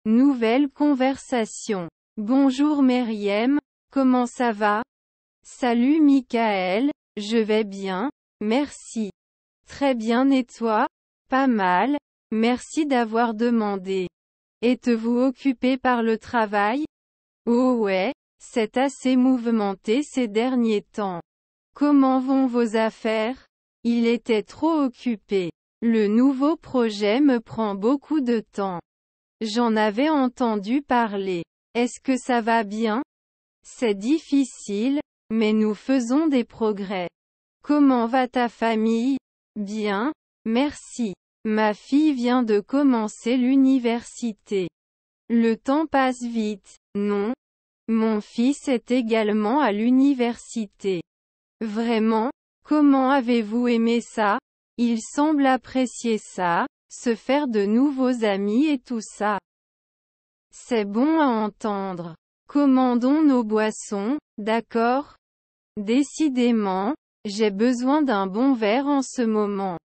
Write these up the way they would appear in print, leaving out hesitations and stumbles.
Nouvelle conversation. Bonjour Meriem, comment ça va? Salut Michael, je vais bien, merci. Très bien et toi? Pas mal, merci d'avoir demandé. Êtes-vous occupé par le travail? Oh ouais, c'est assez mouvementé ces derniers temps. Comment vont vos affaires? Il était trop occupé. Le nouveau projet me prend beaucoup de temps. J'en avais entendu parler. Est-ce que ça va bien? C'est difficile, mais nous faisons des progrès. Comment va ta famille? Bien, merci. Ma fille vient de commencer l'université. Le temps passe vite, non? Mon fils est également à l'université. Vraiment? Comment avez-vous aimé ça? Il semble apprécier ça, se faire de nouveaux amis et tout ça. C'est bon à entendre. Commandons nos boissons, d'accord? Décidément, j'ai besoin d'un bon verre en ce moment.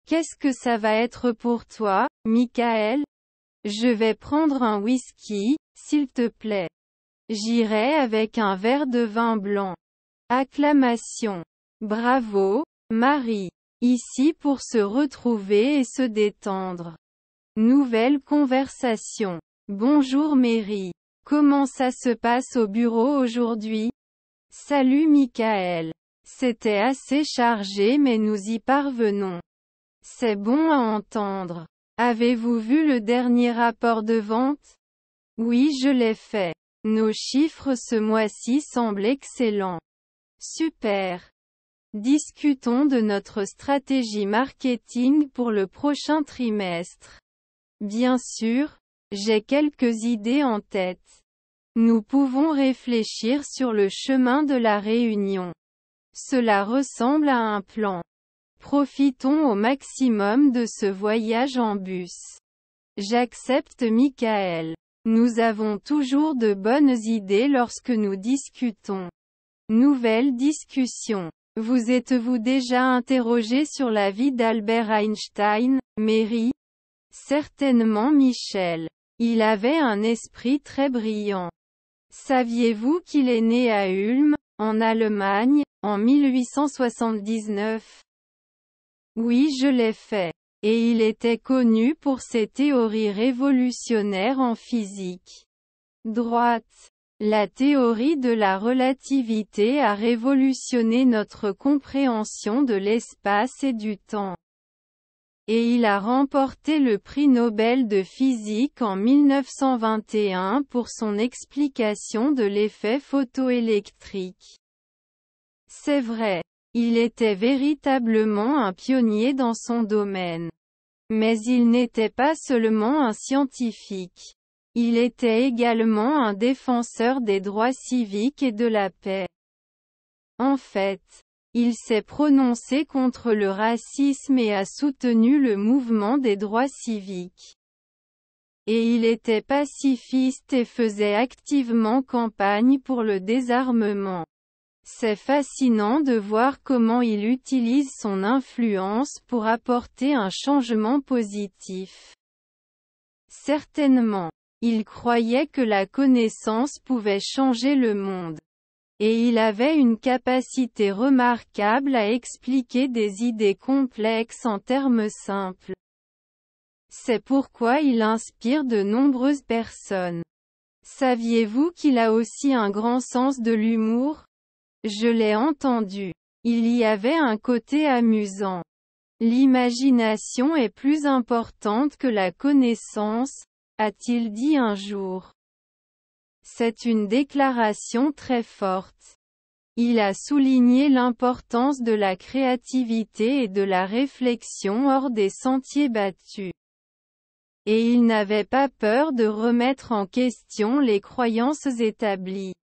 Qu'est-ce que ça va être pour toi, Michael? Je vais prendre un whisky, s'il te plaît. J'irai avec un verre de vin blanc. Acclamation. Bravo, Marie. Ici pour se retrouver et se détendre. Nouvelle conversation. Bonjour Mary. Comment ça se passe au bureau aujourd'hui? Salut Michael. C'était assez chargé mais nous y parvenons. C'est bon à entendre. Avez-vous vu le dernier rapport de vente? Oui, je l'ai fait. Nos chiffres ce mois-ci semblent excellents. Super. Discutons de notre stratégie marketing pour le prochain trimestre. Bien sûr, j'ai quelques idées en tête. Nous pouvons réfléchir sur le chemin de la réunion. Cela ressemble à un plan. Profitons au maximum de ce voyage en bus. J'accepte Michael. Nous avons toujours de bonnes idées lorsque nous discutons. Nouvelle discussion. Vous êtes-vous déjà interrogé sur la vie d'Albert Einstein, Mary? Certainement Michel. Il avait un esprit très brillant. Saviez-vous qu'il est né à Ulm, en Allemagne, en 1879? Oui, je l'ai fait. Et il était connu pour ses théories révolutionnaires en physique. Droite. La théorie de la relativité a révolutionné notre compréhension de l'espace et du temps. Et il a remporté le prix Nobel de physique en 1921 pour son explication de l'effet photoélectrique. C'est vrai. Il était véritablement un pionnier dans son domaine. Mais il n'était pas seulement un scientifique. Il était également un défenseur des droits civiques et de la paix. En fait, il s'est prononcé contre le racisme et a soutenu le mouvement des droits civiques. Et il était pacifiste et faisait activement campagne pour le désarmement. C'est fascinant de voir comment il utilise son influence pour apporter un changement positif. Certainement. Il croyait que la connaissance pouvait changer le monde. Et il avait une capacité remarquable à expliquer des idées complexes en termes simples. C'est pourquoi il inspire de nombreuses personnes. Saviez-vous qu'il a aussi un grand sens de l'humour? Je l'ai entendu. Il y avait un côté amusant. L'imagination est plus importante que la connaissance, a-t-il dit un jour. C'est une déclaration très forte. Il a souligné l'importance de la créativité et de la réflexion hors des sentiers battus. Et il n'avait pas peur de remettre en question les croyances établies.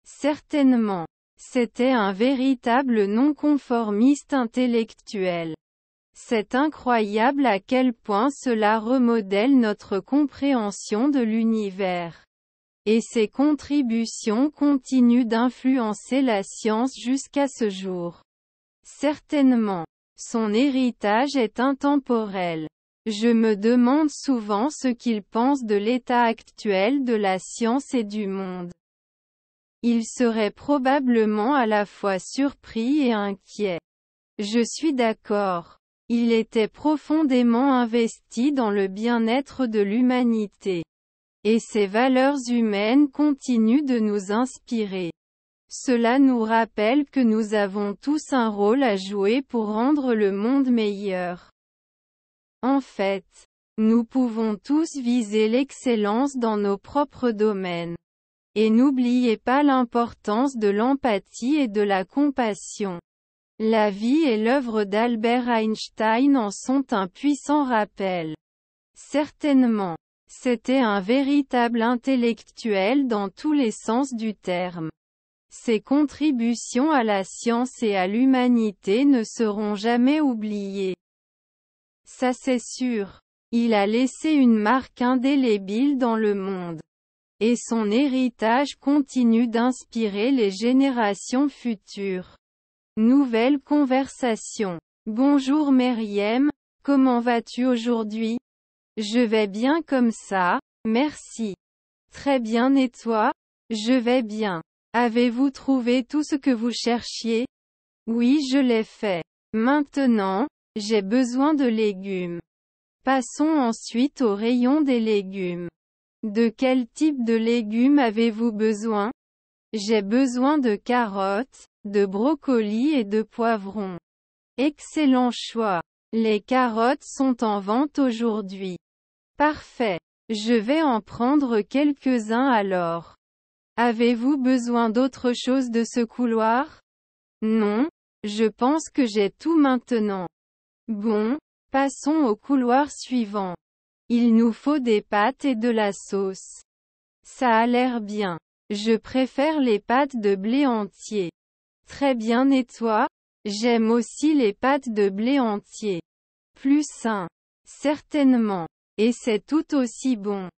Certainement. C'était un véritable non-conformiste intellectuel. C'est incroyable à quel point cela remodèle notre compréhension de l'univers. Et ses contributions continuent d'influencer la science jusqu'à ce jour. Certainement. Son héritage est intemporel. Je me demande souvent ce qu'il pense de l'état actuel de la science et du monde. Il serait probablement à la fois surpris et inquiet. Je suis d'accord. Il était profondément investi dans le bien-être de l'humanité. Et ses valeurs humaines continuent de nous inspirer. Cela nous rappelle que nous avons tous un rôle à jouer pour rendre le monde meilleur. En fait, nous pouvons tous viser l'excellence dans nos propres domaines. Et n'oubliez pas l'importance de l'empathie et de la compassion. La vie et l'œuvre d'Albert Einstein en sont un puissant rappel. Certainement. C'était un véritable intellectuel dans tous les sens du terme. Ses contributions à la science et à l'humanité ne seront jamais oubliées. Ça c'est sûr. Il a laissé une marque indélébile dans le monde. Et son héritage continue d'inspirer les générations futures. Nouvelle conversation. Bonjour Meriem, comment vas-tu aujourd'hui? Je vais bien comme ça, merci. Très bien et toi? Je vais bien. Avez-vous trouvé tout ce que vous cherchiez? Oui, je l'ai fait. Maintenant, j'ai besoin de légumes. Passons ensuite au rayon des légumes. De quel type de légumes avez-vous besoin? J'ai besoin de carottes, de brocolis et de poivrons. Excellent choix. Les carottes sont en vente aujourd'hui. Parfait. Je vais en prendre quelques-uns alors. Avez-vous besoin d'autre chose de ce couloir? Non, je pense que j'ai tout maintenant. Bon, passons au couloir suivant. Il nous faut des pâtes et de la sauce. Ça a l'air bien. Je préfère les pâtes de blé entier. Très bien et toi? J'aime aussi les pâtes de blé entier. Plus sain. Certainement. Et c'est tout aussi bon.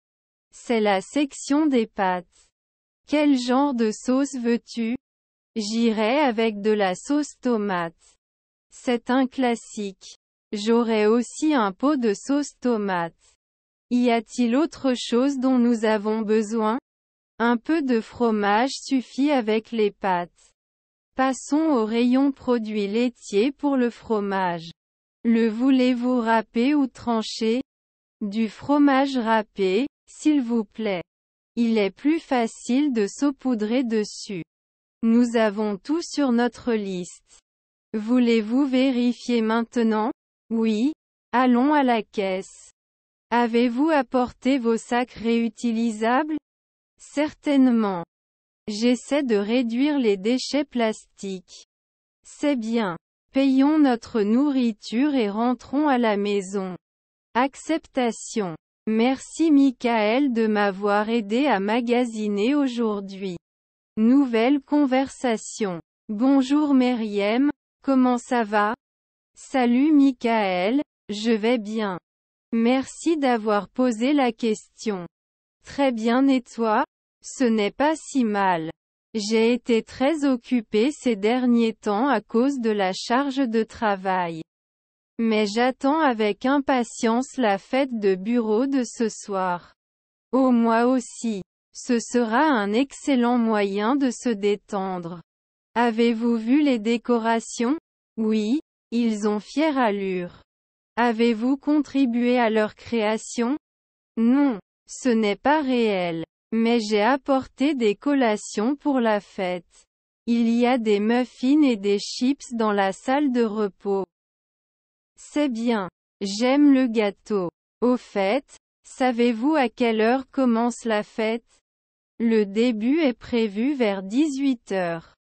C'est la section des pâtes. Quel genre de sauce veux-tu? J'irai avec de la sauce tomate. C'est un classique. J'aurai aussi un pot de sauce tomate. Y a-t-il autre chose dont nous avons besoin? Un peu de fromage suffit avec les pâtes. Passons au rayon produits laitiers pour le fromage. Le voulez-vous râpé ou tranché? Du fromage râpé, s'il vous plaît. Il est plus facile de saupoudrer dessus. Nous avons tout sur notre liste. Voulez-vous vérifier maintenant? Oui. Allons à la caisse. Avez-vous apporté vos sacs réutilisables? Certainement. J'essaie de réduire les déchets plastiques. C'est bien. Payons notre nourriture et rentrons à la maison. Acceptation. Merci Michael de m'avoir aidé à magasiner aujourd'hui. Nouvelle conversation. Bonjour Meriem, comment ça va? Salut Michael, je vais bien. Merci d'avoir posé la question. Très bien et toi? Ce n'est pas si mal. J'ai été très occupée ces derniers temps à cause de la charge de travail. Mais j'attends avec impatience la fête de bureau de ce soir. Oh moi aussi. Ce sera un excellent moyen de se détendre. Avez-vous vu les décorations? Oui, ils ont fière allure. Avez-vous contribué à leur création? Non, ce n'est pas réel. Mais j'ai apporté des collations pour la fête. Il y a des muffins et des chips dans la salle de repos. C'est bien. J'aime le gâteau. Au fait, savez-vous à quelle heure commence la fête? Le début est prévu vers 18 heures.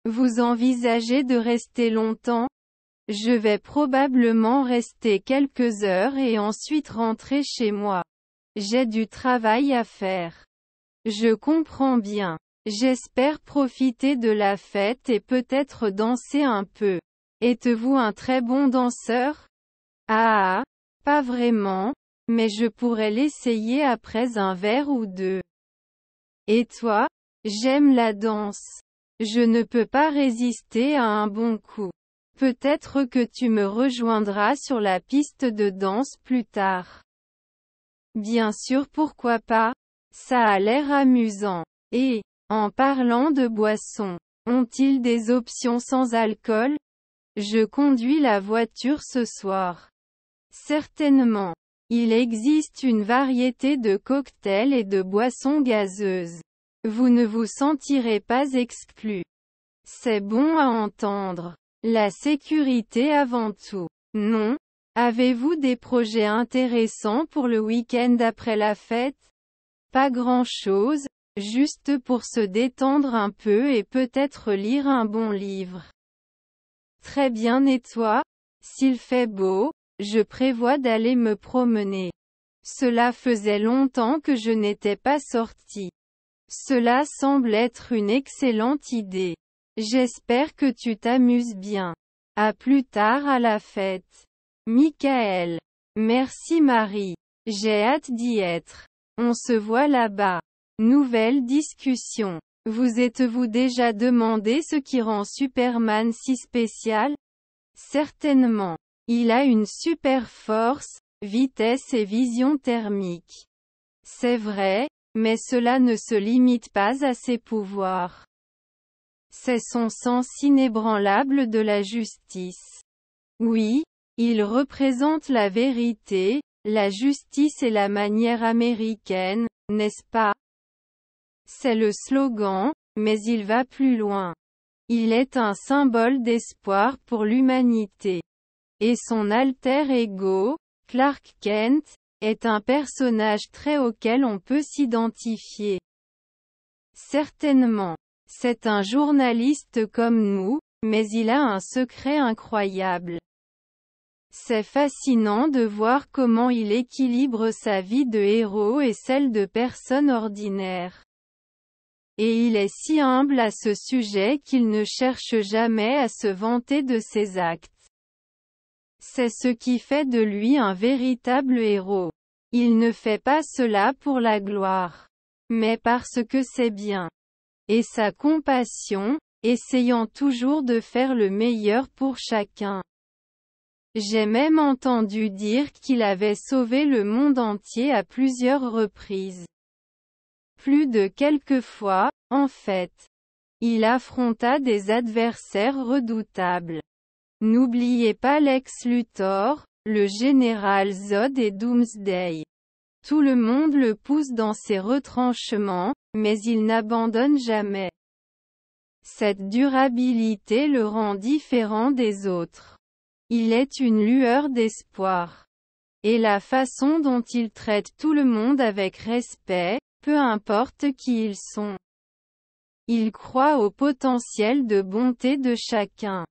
Vous envisagez de rester longtemps? Je vais probablement rester quelques heures et ensuite rentrer chez moi. J'ai du travail à faire. Je comprends bien. J'espère profiter de la fête et peut-être danser un peu. Êtes-vous un très bon danseur? Ah, pas vraiment, mais je pourrais l'essayer après un verre ou deux. Et toi? J'aime la danse. Je ne peux pas résister à un bon coup. Peut-être que tu me rejoindras sur la piste de danse plus tard. Bien sûr, pourquoi pas? Ça a l'air amusant. Et, en parlant de boissons, ont-ils des options sans alcool? Je conduis la voiture ce soir. Certainement. Il existe une variété de cocktails et de boissons gazeuses. Vous ne vous sentirez pas exclu. C'est bon à entendre. La sécurité avant tout. Non? Avez-vous des projets intéressants pour le week-end après la fête? Pas grand-chose, juste pour se détendre un peu et peut-être lire un bon livre. Très bien, et toi? S'il fait beau, je prévois d'aller me promener. Cela faisait longtemps que je n'étais pas sorti. Cela semble être une excellente idée. J'espère que tu t'amuses bien. À plus tard à la fête. Michael. Merci Marie. J'ai hâte d'y être. On se voit là-bas. Nouvelle discussion. Vous êtes-vous déjà demandé ce qui rend Superman si spécial? Certainement. Il a une super force, vitesse et vision thermique. C'est vrai, mais cela ne se limite pas à ses pouvoirs. C'est son sens inébranlable de la justice. Oui, il représente la vérité, la justice et la manière américaine, n'est-ce pas? C'est le slogan, mais il va plus loin. Il est un symbole d'espoir pour l'humanité. Et son alter ego, Clark Kent, est un personnage très auquel on peut s'identifier. Certainement. C'est un journaliste comme nous, mais il a un secret incroyable. C'est fascinant de voir comment il équilibre sa vie de héros et celle de personne ordinaire. Et il est si humble à ce sujet qu'il ne cherche jamais à se vanter de ses actes. C'est ce qui fait de lui un véritable héros. Il ne fait pas cela pour la gloire, mais parce que c'est bien. Et sa compassion, essayant toujours de faire le meilleur pour chacun. J'ai même entendu dire qu'il avait sauvé le monde entier à plusieurs reprises. Plus de quelques fois, en fait. Il affronta des adversaires redoutables. N'oubliez pas Lex Luthor, le général Zod et Doomsday. Tout le monde le pousse dans ses retranchements, mais il n'abandonne jamais. Cette durabilité le rend différent des autres. Il est une lueur d'espoir. Et la façon dont il traite tout le monde avec respect, peu importe qui ils sont. Il croit au potentiel de bonté de chacun.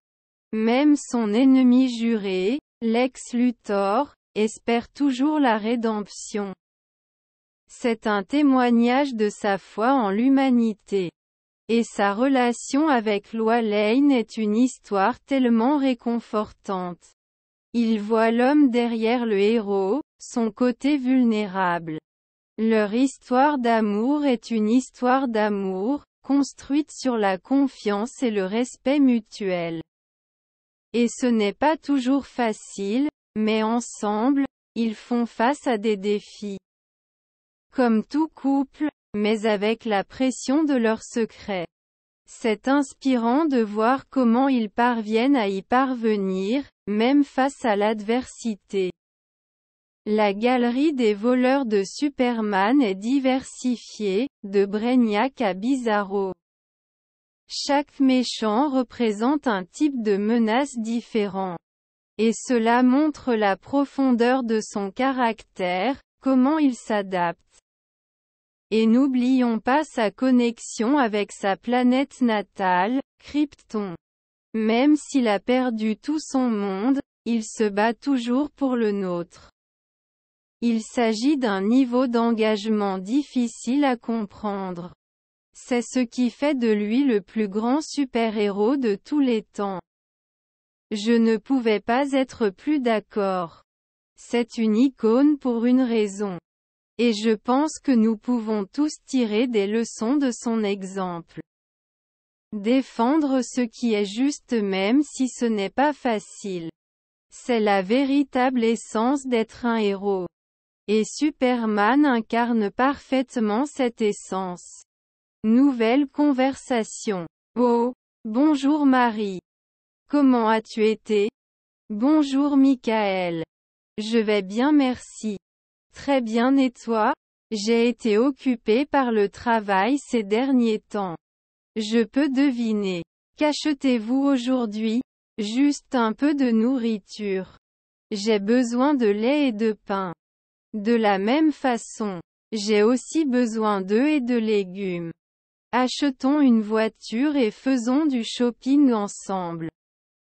Même son ennemi juré, Lex Luthor, espère toujours la rédemption. C'est un témoignage de sa foi en l'humanité. Et sa relation avec Lois Lane est une histoire tellement réconfortante. Il voit l'homme derrière le héros, son côté vulnérable. Leur histoire d'amour est une histoire d'amour, construite sur la confiance et le respect mutuel. Et ce n'est pas toujours facile, mais ensemble, ils font face à des défis. Comme tout couple, mais avec la pression de leur secret. C'est inspirant de voir comment ils parviennent à y parvenir, même face à l'adversité. La galerie des voleurs de Superman est diversifiée, de Brainiac à Bizarro. Chaque méchant représente un type de menace différent. Et cela montre la profondeur de son caractère, comment il s'adapte. Et n'oublions pas sa connexion avec sa planète natale, Krypton. Même s'il a perdu tout son monde, il se bat toujours pour le nôtre. Il s'agit d'un niveau d'engagement difficile à comprendre. C'est ce qui fait de lui le plus grand super-héros de tous les temps. Je ne pouvais pas être plus d'accord. C'est une icône pour une raison. Et je pense que nous pouvons tous tirer des leçons de son exemple. Défendre ce qui est juste même si ce n'est pas facile. C'est la véritable essence d'être un héros. Et Superman incarne parfaitement cette essence. Nouvelle conversation. Oh, bonjour Marie. Comment as-tu été? Bonjour Michael. Je vais bien merci. Très bien et toi? J'ai été occupé par le travail ces derniers temps. Je peux deviner. Qu'achetez-vous aujourd'hui? Juste un peu de nourriture. J'ai besoin de lait et de pain. De la même façon, j'ai aussi besoin d'œufs et de légumes. Achetons une voiture et faisons du shopping ensemble.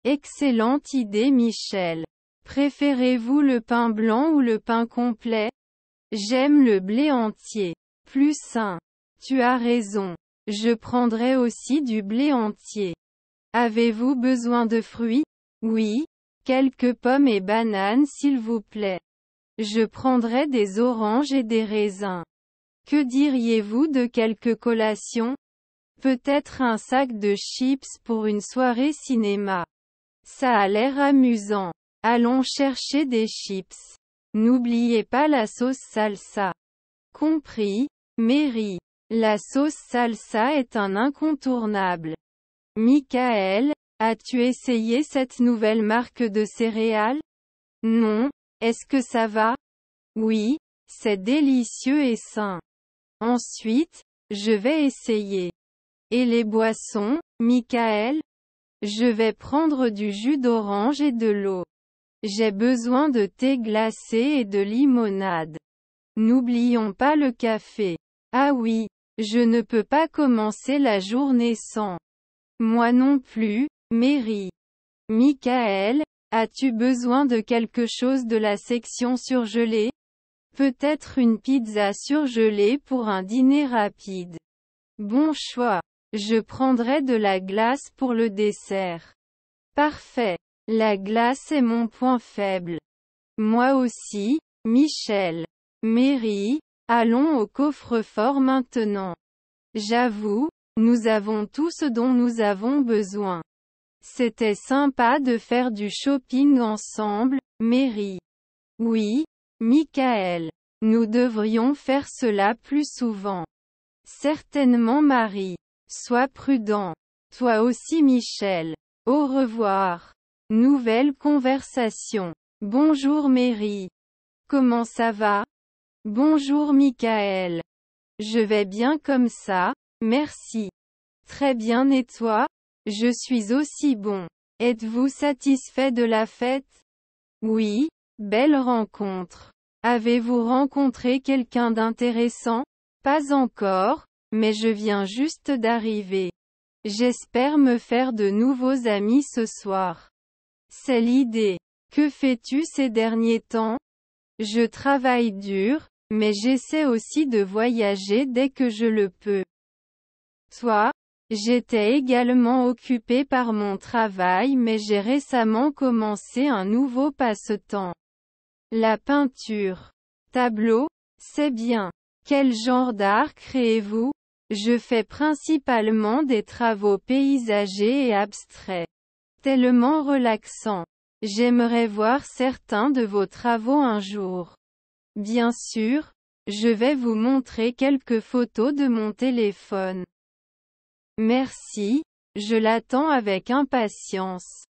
Excellente idée Michel. Préférez-vous le pain blanc ou le pain complet? J'aime le blé entier. Plus sain. Tu as raison. Je prendrai aussi du blé entier. Avez-vous besoin de fruits? Oui. Quelques pommes et bananes s'il vous plaît. Je prendrai des oranges et des raisins. Que diriez-vous de quelques collations? Peut-être un sac de chips pour une soirée cinéma. Ça a l'air amusant. Allons chercher des chips. N'oubliez pas la sauce salsa. Compris, Mary. La sauce salsa est un incontournable. Michael, as-tu essayé cette nouvelle marque de céréales? Non. Est-ce que ça va? Oui, c'est délicieux et sain. Ensuite, je vais essayer. Et les boissons, Michael? Je vais prendre du jus d'orange et de l'eau. J'ai besoin de thé glacé et de limonade. N'oublions pas le café. Ah oui, je ne peux pas commencer la journée sans. Moi non plus, Mary. Michael, as-tu besoin de quelque chose de la section surgelée? Peut-être une pizza surgelée pour un dîner rapide. Bon choix. Je prendrai de la glace pour le dessert. Parfait. La glace est mon point faible. Moi aussi, Michel. Mary, allons au coffre-fort maintenant. J'avoue, nous avons tout ce dont nous avons besoin. C'était sympa de faire du shopping ensemble, Mary. Oui, Michael. Nous devrions faire cela plus souvent. Certainement Marie. Sois prudent. Toi aussi Michel. Au revoir. Nouvelle conversation. Bonjour Mary. Comment ça va? Bonjour Michael. Je vais bien comme ça, merci. Très bien et toi? Je suis aussi bon. Êtes-vous satisfait de la fête? Oui, belle rencontre. Avez-vous rencontré quelqu'un d'intéressant? Pas encore, mais je viens juste d'arriver. J'espère me faire de nouveaux amis ce soir. C'est l'idée. Que fais-tu ces derniers temps? Je travaille dur, mais j'essaie aussi de voyager dès que je le peux. Toi? J'étais également occupé par mon travail mais j'ai récemment commencé un nouveau passe-temps. La peinture. Tableau? C'est bien. Quel genre d'art créez-vous? Je fais principalement des travaux paysagers et abstraits. Tellement relaxant. J'aimerais voir certains de vos travaux un jour. Bien sûr, je vais vous montrer quelques photos de mon téléphone. Merci, je l'attends avec impatience.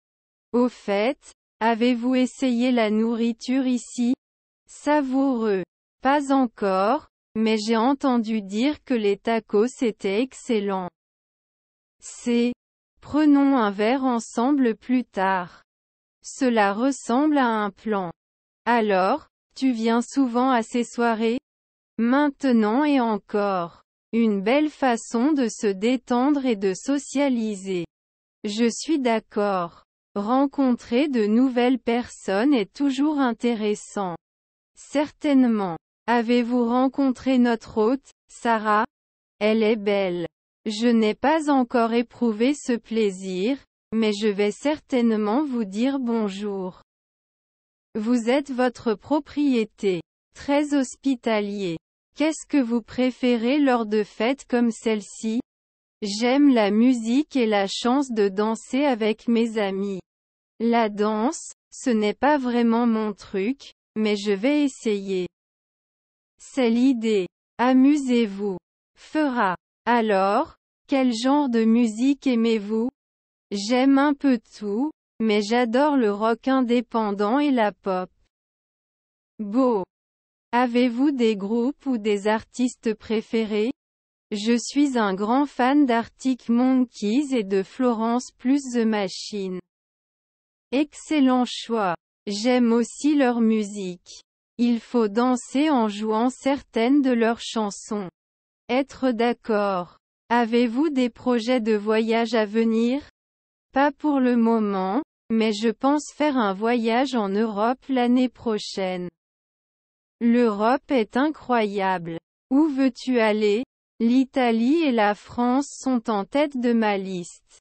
Au fait, avez-vous essayé la nourriture ici? Savoureux. Pas encore, mais j'ai entendu dire que les tacos étaient excellents. Prenons un verre ensemble plus tard. Cela ressemble à un plan. Alors, tu viens souvent à ces soirées? Maintenant et encore. Une belle façon de se détendre et de socialiser. Je suis d'accord. Rencontrer de nouvelles personnes est toujours intéressant. Certainement. Avez-vous rencontré notre hôte, Sarah? Elle est belle. Je n'ai pas encore éprouvé ce plaisir, mais je vais certainement vous dire bonjour. Vous êtes votre propriété. Très hospitalier. Qu'est-ce que vous préférez lors de fêtes comme celle-ci? J'aime la musique et la chance de danser avec mes amis. La danse, ce n'est pas vraiment mon truc, mais je vais essayer. C'est l'idée. Amusez-vous. Fera. Alors, quel genre de musique aimez-vous? J'aime un peu tout, mais j'adore le rock indépendant et la pop. Beau. Avez-vous des groupes ou des artistes préférés? Je suis un grand fan d'Arctic Monkeys et de Florence plus The Machine. Excellent choix. J'aime aussi leur musique. Il faut danser en jouant certaines de leurs chansons. Être d'accord. Avez-vous des projets de voyage à venir? Pas pour le moment, mais je pense faire un voyage en Europe l'année prochaine. L'Europe est incroyable. Où veux-tu aller? L'Italie et la France sont en tête de ma liste.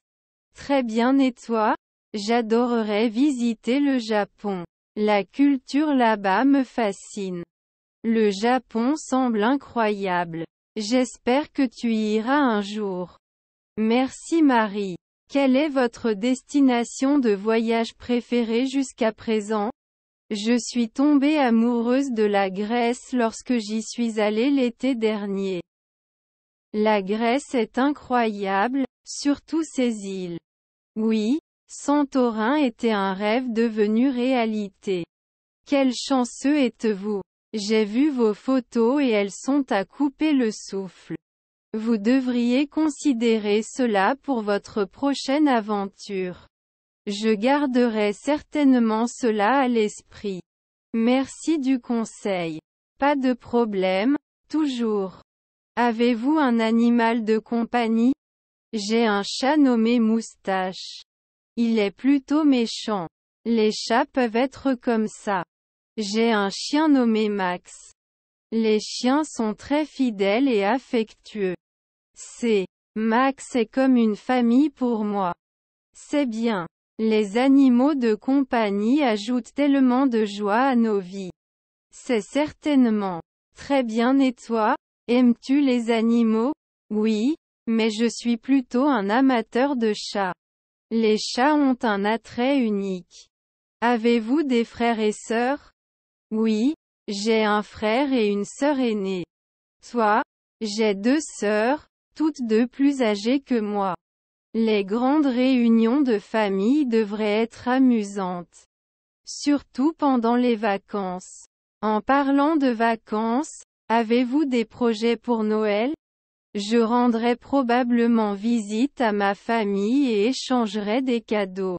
Très bien, et toi? J'adorerais visiter le Japon. La culture là-bas me fascine. Le Japon semble incroyable. J'espère que tu y iras un jour. Merci Marie. Quelle est votre destination de voyage préférée jusqu'à présent? Je suis tombée amoureuse de la Grèce lorsque j'y suis allée l'été dernier. La Grèce est incroyable, surtout ses îles. Oui, Santorin était un rêve devenu réalité. Quel chanceux êtes-vous! J'ai vu vos photos et elles sont à couper le souffle. Vous devriez considérer cela pour votre prochaine aventure. Je garderai certainement cela à l'esprit. Merci du conseil. Pas de problème, toujours. Avez-vous un animal de compagnie? J'ai un chat nommé Moustache. Il est plutôt méchant. Les chats peuvent être comme ça. J'ai un chien nommé Max. Les chiens sont très fidèles et affectueux. Max est comme une famille pour moi. C'est bien. Les animaux de compagnie ajoutent tellement de joie à nos vies. C'est certainement. Très bien, et toi? Aimes-tu les animaux? Oui, mais je suis plutôt un amateur de chats. Les chats ont un attrait unique. Avez-vous des frères et sœurs? Oui, j'ai un frère et une sœur aînée. Toi? J'ai 2 sœurs, toutes 2 plus âgées que moi. Les grandes réunions de famille devraient être amusantes. Surtout pendant les vacances. En parlant de vacances, avez-vous des projets pour Noël? Je rendrai probablement visite à ma famille et échangerai des cadeaux.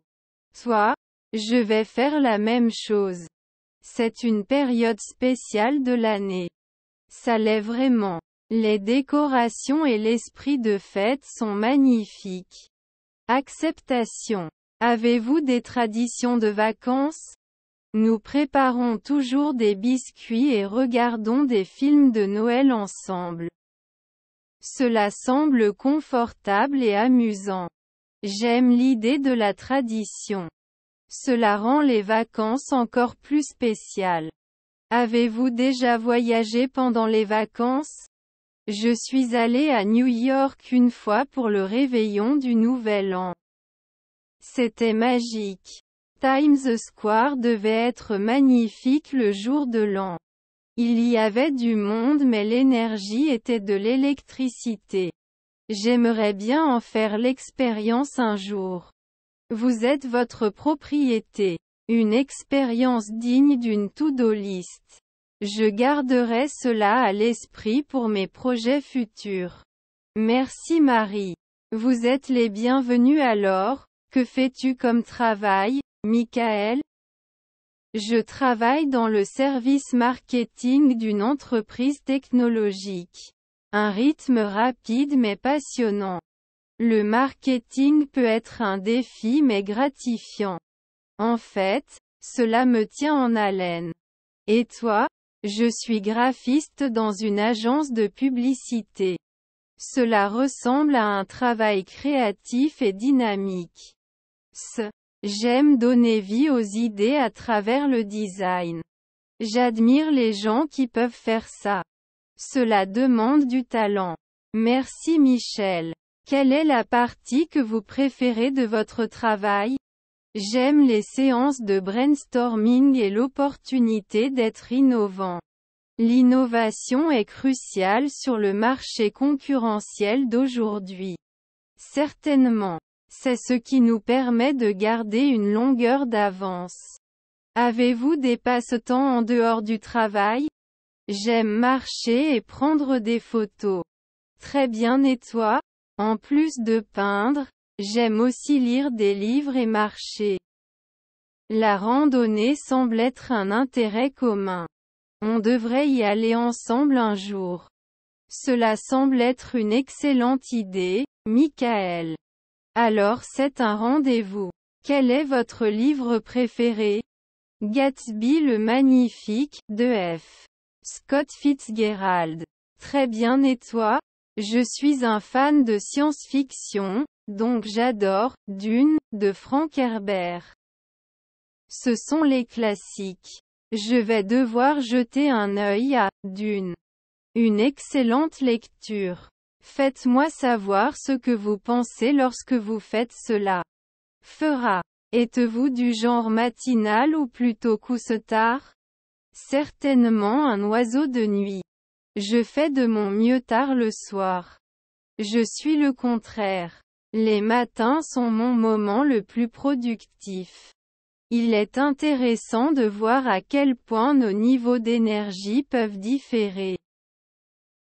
Toi? Je vais faire la même chose. C'est une période spéciale de l'année. Ça l'est vraiment. Les décorations et l'esprit de fête sont magnifiques. Acceptation. Avez-vous des traditions de vacances? Nous préparons toujours des biscuits et regardons des films de Noël ensemble. Cela semble confortable et amusant. J'aime l'idée de la tradition. Cela rend les vacances encore plus spéciales. Avez-vous déjà voyagé pendant les vacances? Je suis allée à New York une fois pour le réveillon du Nouvel An. C'était magique. Times Square devait être magnifique le jour de l'an. Il y avait du monde, mais l'énergie était de l'électricité. J'aimerais bien en faire l'expérience un jour. Vous êtes votre propriété. Une expérience digne d'une to-do list. Je garderai cela à l'esprit pour mes projets futurs. Merci Marie. Vous êtes les bienvenus alors. Que fais-tu comme travail, Michael? Je travaille dans le service marketing d'une entreprise technologique. Un rythme rapide mais passionnant. Le marketing peut être un défi mais gratifiant. En fait, cela me tient en haleine. Et toi? Je suis graphiste dans une agence de publicité. Cela ressemble à un travail créatif et dynamique. J'aime donner vie aux idées à travers le design. J'admire les gens qui peuvent faire ça. Cela demande du talent. Merci Michel. Quelle est la partie que vous préférez de votre travail? J'aime les séances de brainstorming et l'opportunité d'être innovant. L'innovation est cruciale sur le marché concurrentiel d'aujourd'hui. Certainement. C'est ce qui nous permet de garder une longueur d'avance. Avez-vous des passe-temps en dehors du travail? J'aime marcher et prendre des photos. Très bien, et toi? En plus de peindre, j'aime aussi lire des livres et marcher. La randonnée semble être un intérêt commun. On devrait y aller ensemble un jour. Cela semble être une excellente idée, Michael. Alors c'est un rendez-vous. Quel est votre livre préféré? Gatsby le Magnifique, de F. Scott Fitzgerald. Très bien, et toi? Je suis un fan de science-fiction, donc j'adore Dune, de Frank Herbert. Ce sont les classiques. Je vais devoir jeter un œil à Dune. Une excellente lecture. Faites-moi savoir ce que vous pensez lorsque vous faites cela. Fera. Êtes-vous du genre matinal ou plutôt couche-tard? Certainement un oiseau de nuit. Je fais de mon mieux tard le soir. Je suis le contraire. Les matins sont mon moment le plus productif. Il est intéressant de voir à quel point nos niveaux d'énergie peuvent différer.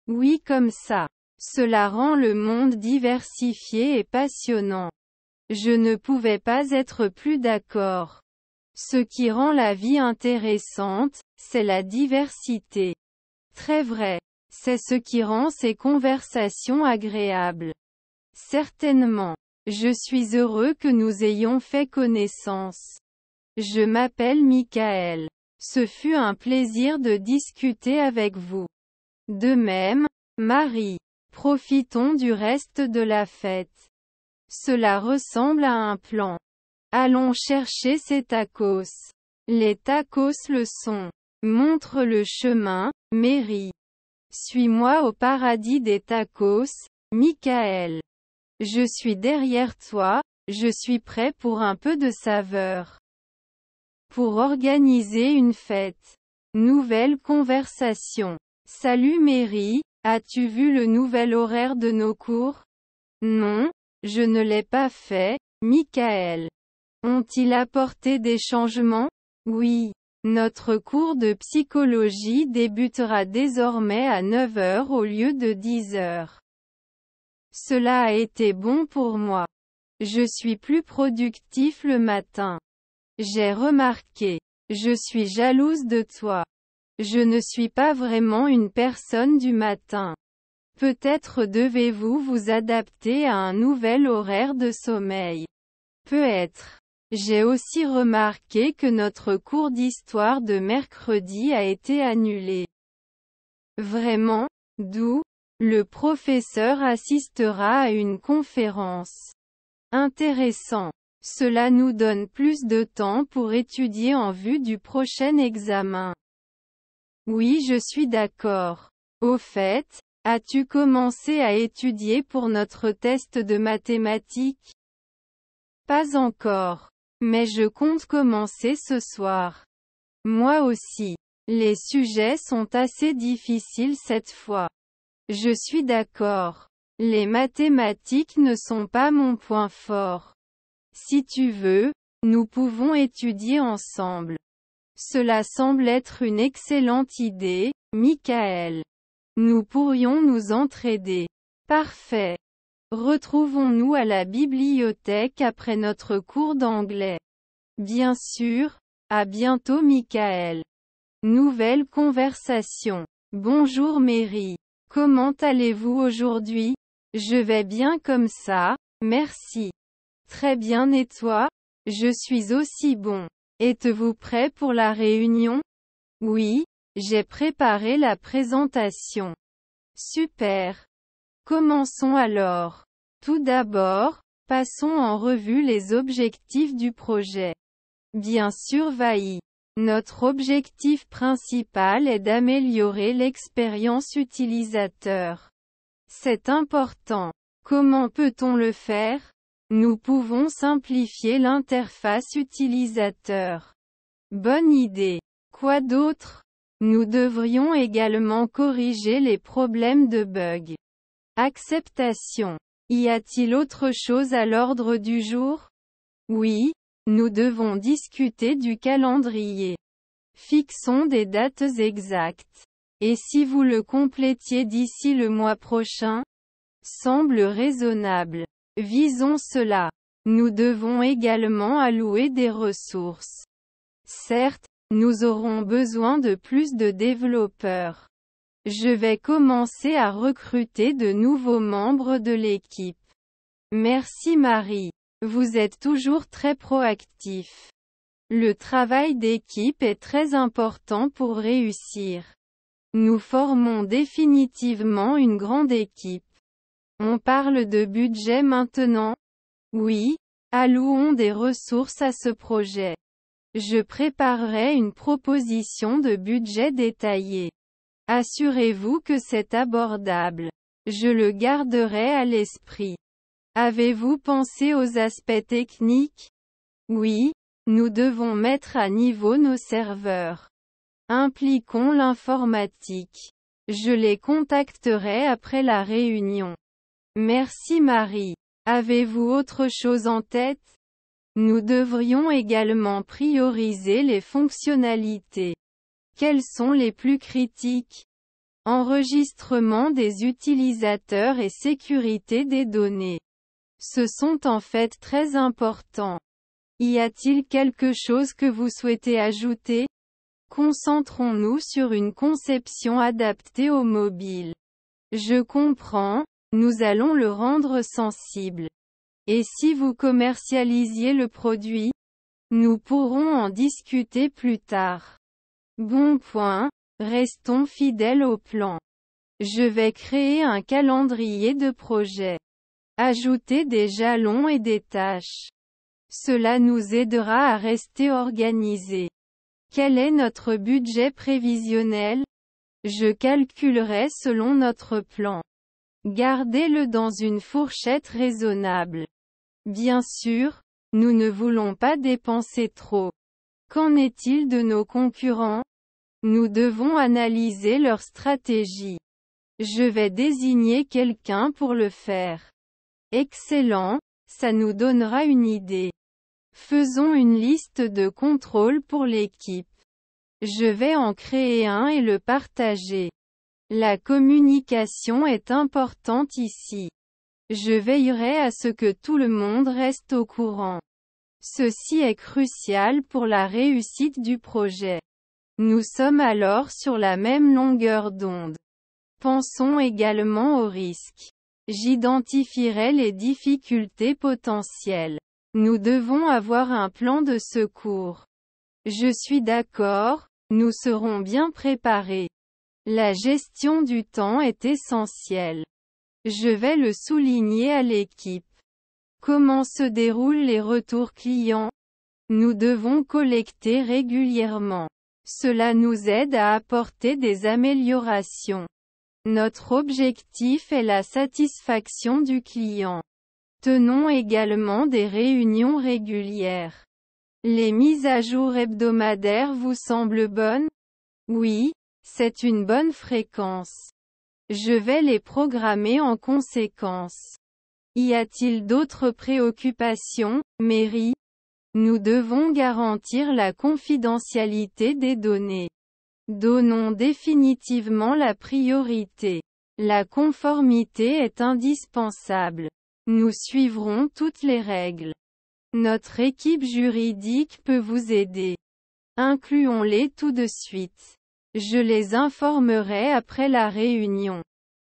Oui, comme ça. Cela rend le monde diversifié et passionnant. Je ne pouvais pas être plus d'accord. Ce qui rend la vie intéressante, c'est la diversité. Très vrai. C'est ce qui rend ces conversations agréables. Certainement. Je suis heureux que nous ayons fait connaissance. Je m'appelle Michael. Ce fut un plaisir de discuter avec vous. De même, Marie. Profitons du reste de la fête. Cela ressemble à un plan. Allons chercher ces tacos. Les tacos le sont. Montre le chemin, Mary. Suis-moi au paradis des tacos, Michael. Je suis derrière toi, je suis prêt pour un peu de saveur. Pour organiser une fête. Nouvelle conversation. Salut Mary, as-tu vu le nouvel horaire de nos cours? Non, je ne l'ai pas fait, Michael. Ont-ils apporté des changements? Oui. Notre cours de psychologie débutera désormais à 9 heures au lieu de 10 heures. Cela a été bon pour moi. Je suis plus productif le matin. J'ai remarqué. Je suis jalouse de toi. Je ne suis pas vraiment une personne du matin. Peut-être devez-vous vous adapter à un nouvel horaire de sommeil. Peut-être. J'ai aussi remarqué que notre cours d'histoire de mercredi a été annulé. Vraiment? D'où? Le professeur assistera à une conférence. Intéressant. Cela nous donne plus de temps pour étudier en vue du prochain examen. Oui, je suis d'accord. Au fait, as-tu commencé à étudier pour notre test de mathématiques? Pas encore. Mais je compte commencer ce soir. Moi aussi. Les sujets sont assez difficiles cette fois. Je suis d'accord. Les mathématiques ne sont pas mon point fort. Si tu veux, nous pouvons étudier ensemble. Cela semble être une excellente idée, Michael. Nous pourrions nous entraider. Parfait. Retrouvons-nous à la bibliothèque après notre cours d'anglais. Bien sûr. À bientôt Michael. Nouvelle conversation. Bonjour Mary. Comment allez-vous aujourd'hui? Je vais bien comme ça, merci. Très bien, et toi? Je suis aussi bon. Êtes-vous prêt pour la réunion? Oui, j'ai préparé la présentation. Super. Commençons alors. Tout d'abord, passons en revue les objectifs du projet. Bien sûr, Vaï. Notre objectif principal est d'améliorer l'expérience utilisateur. C'est important. Comment peut-on le faire? Nous pouvons simplifier l'interface utilisateur. Bonne idée. Quoi d'autre? Nous devrions également corriger les problèmes de bugs. Acceptation. Y a-t-il autre chose à l'ordre du jour? Oui, nous devons discuter du calendrier. Fixons des dates exactes. Et si vous le complétiez d'ici le mois prochain? Semble raisonnable. Visons cela. Nous devons également allouer des ressources. Certes, nous aurons besoin de plus de développeurs. Je vais commencer à recruter de nouveaux membres de l'équipe. Merci Marie. Vous êtes toujours très proactif. Le travail d'équipe est très important pour réussir. Nous formons définitivement une grande équipe. On parle de budget maintenant? Oui, allouons des ressources à ce projet. Je préparerai une proposition de budget détaillée. Assurez-vous que c'est abordable. Je le garderai à l'esprit. Avez-vous pensé aux aspects techniques? Oui, nous devons mettre à niveau nos serveurs. Impliquons l'informatique. Je les contacterai après la réunion. Merci Marie. Avez-vous autre chose en tête? Nous devrions également prioriser les fonctionnalités. Quelles sont les plus critiques? Enregistrement des utilisateurs et sécurité des données. Ce sont en fait très importants. Y a-t-il quelque chose que vous souhaitez ajouter? Concentrons-nous sur une conception adaptée au mobile. Je comprends, nous allons le rendre sensible. Et si vous commercialisiez le produit? Nous pourrons en discuter plus tard. Bon point, restons fidèles au plan. Je vais créer un calendrier de projet. Ajouter des jalons et des tâches. Cela nous aidera à rester organisés. Quel est notre budget prévisionnel? Je calculerai selon notre plan. Gardez-le dans une fourchette raisonnable. Bien sûr, nous ne voulons pas dépenser trop. Qu'en est-il de nos concurrents? Nous devons analyser leur stratégie. Je vais désigner quelqu'un pour le faire. Excellent, ça nous donnera une idée. Faisons une liste de contrôle pour l'équipe. Je vais en créer un et le partager. La communication est importante ici. Je veillerai à ce que tout le monde reste au courant. Ceci est crucial pour la réussite du projet. Nous sommes alors sur la même longueur d'onde. Pensons également aux risques. J'identifierai les difficultés potentielles. Nous devons avoir un plan de secours. Je suis d'accord, nous serons bien préparés. La gestion du temps est essentielle. Je vais le souligner à l'équipe. Comment se déroulent les retours clients? Nous devons collecter régulièrement. Cela nous aide à apporter des améliorations. Notre objectif est la satisfaction du client. Tenons également des réunions régulières. Les mises à jour hebdomadaires vous semblent bonnes? Oui, c'est une bonne fréquence. Je vais les programmer en conséquence. Y a-t-il d'autres préoccupations, Mary? Nous devons garantir la confidentialité des données. Donnons définitivement la priorité. La conformité est indispensable. Nous suivrons toutes les règles. Notre équipe juridique peut vous aider. Incluons-les tout de suite. Je les informerai après la réunion.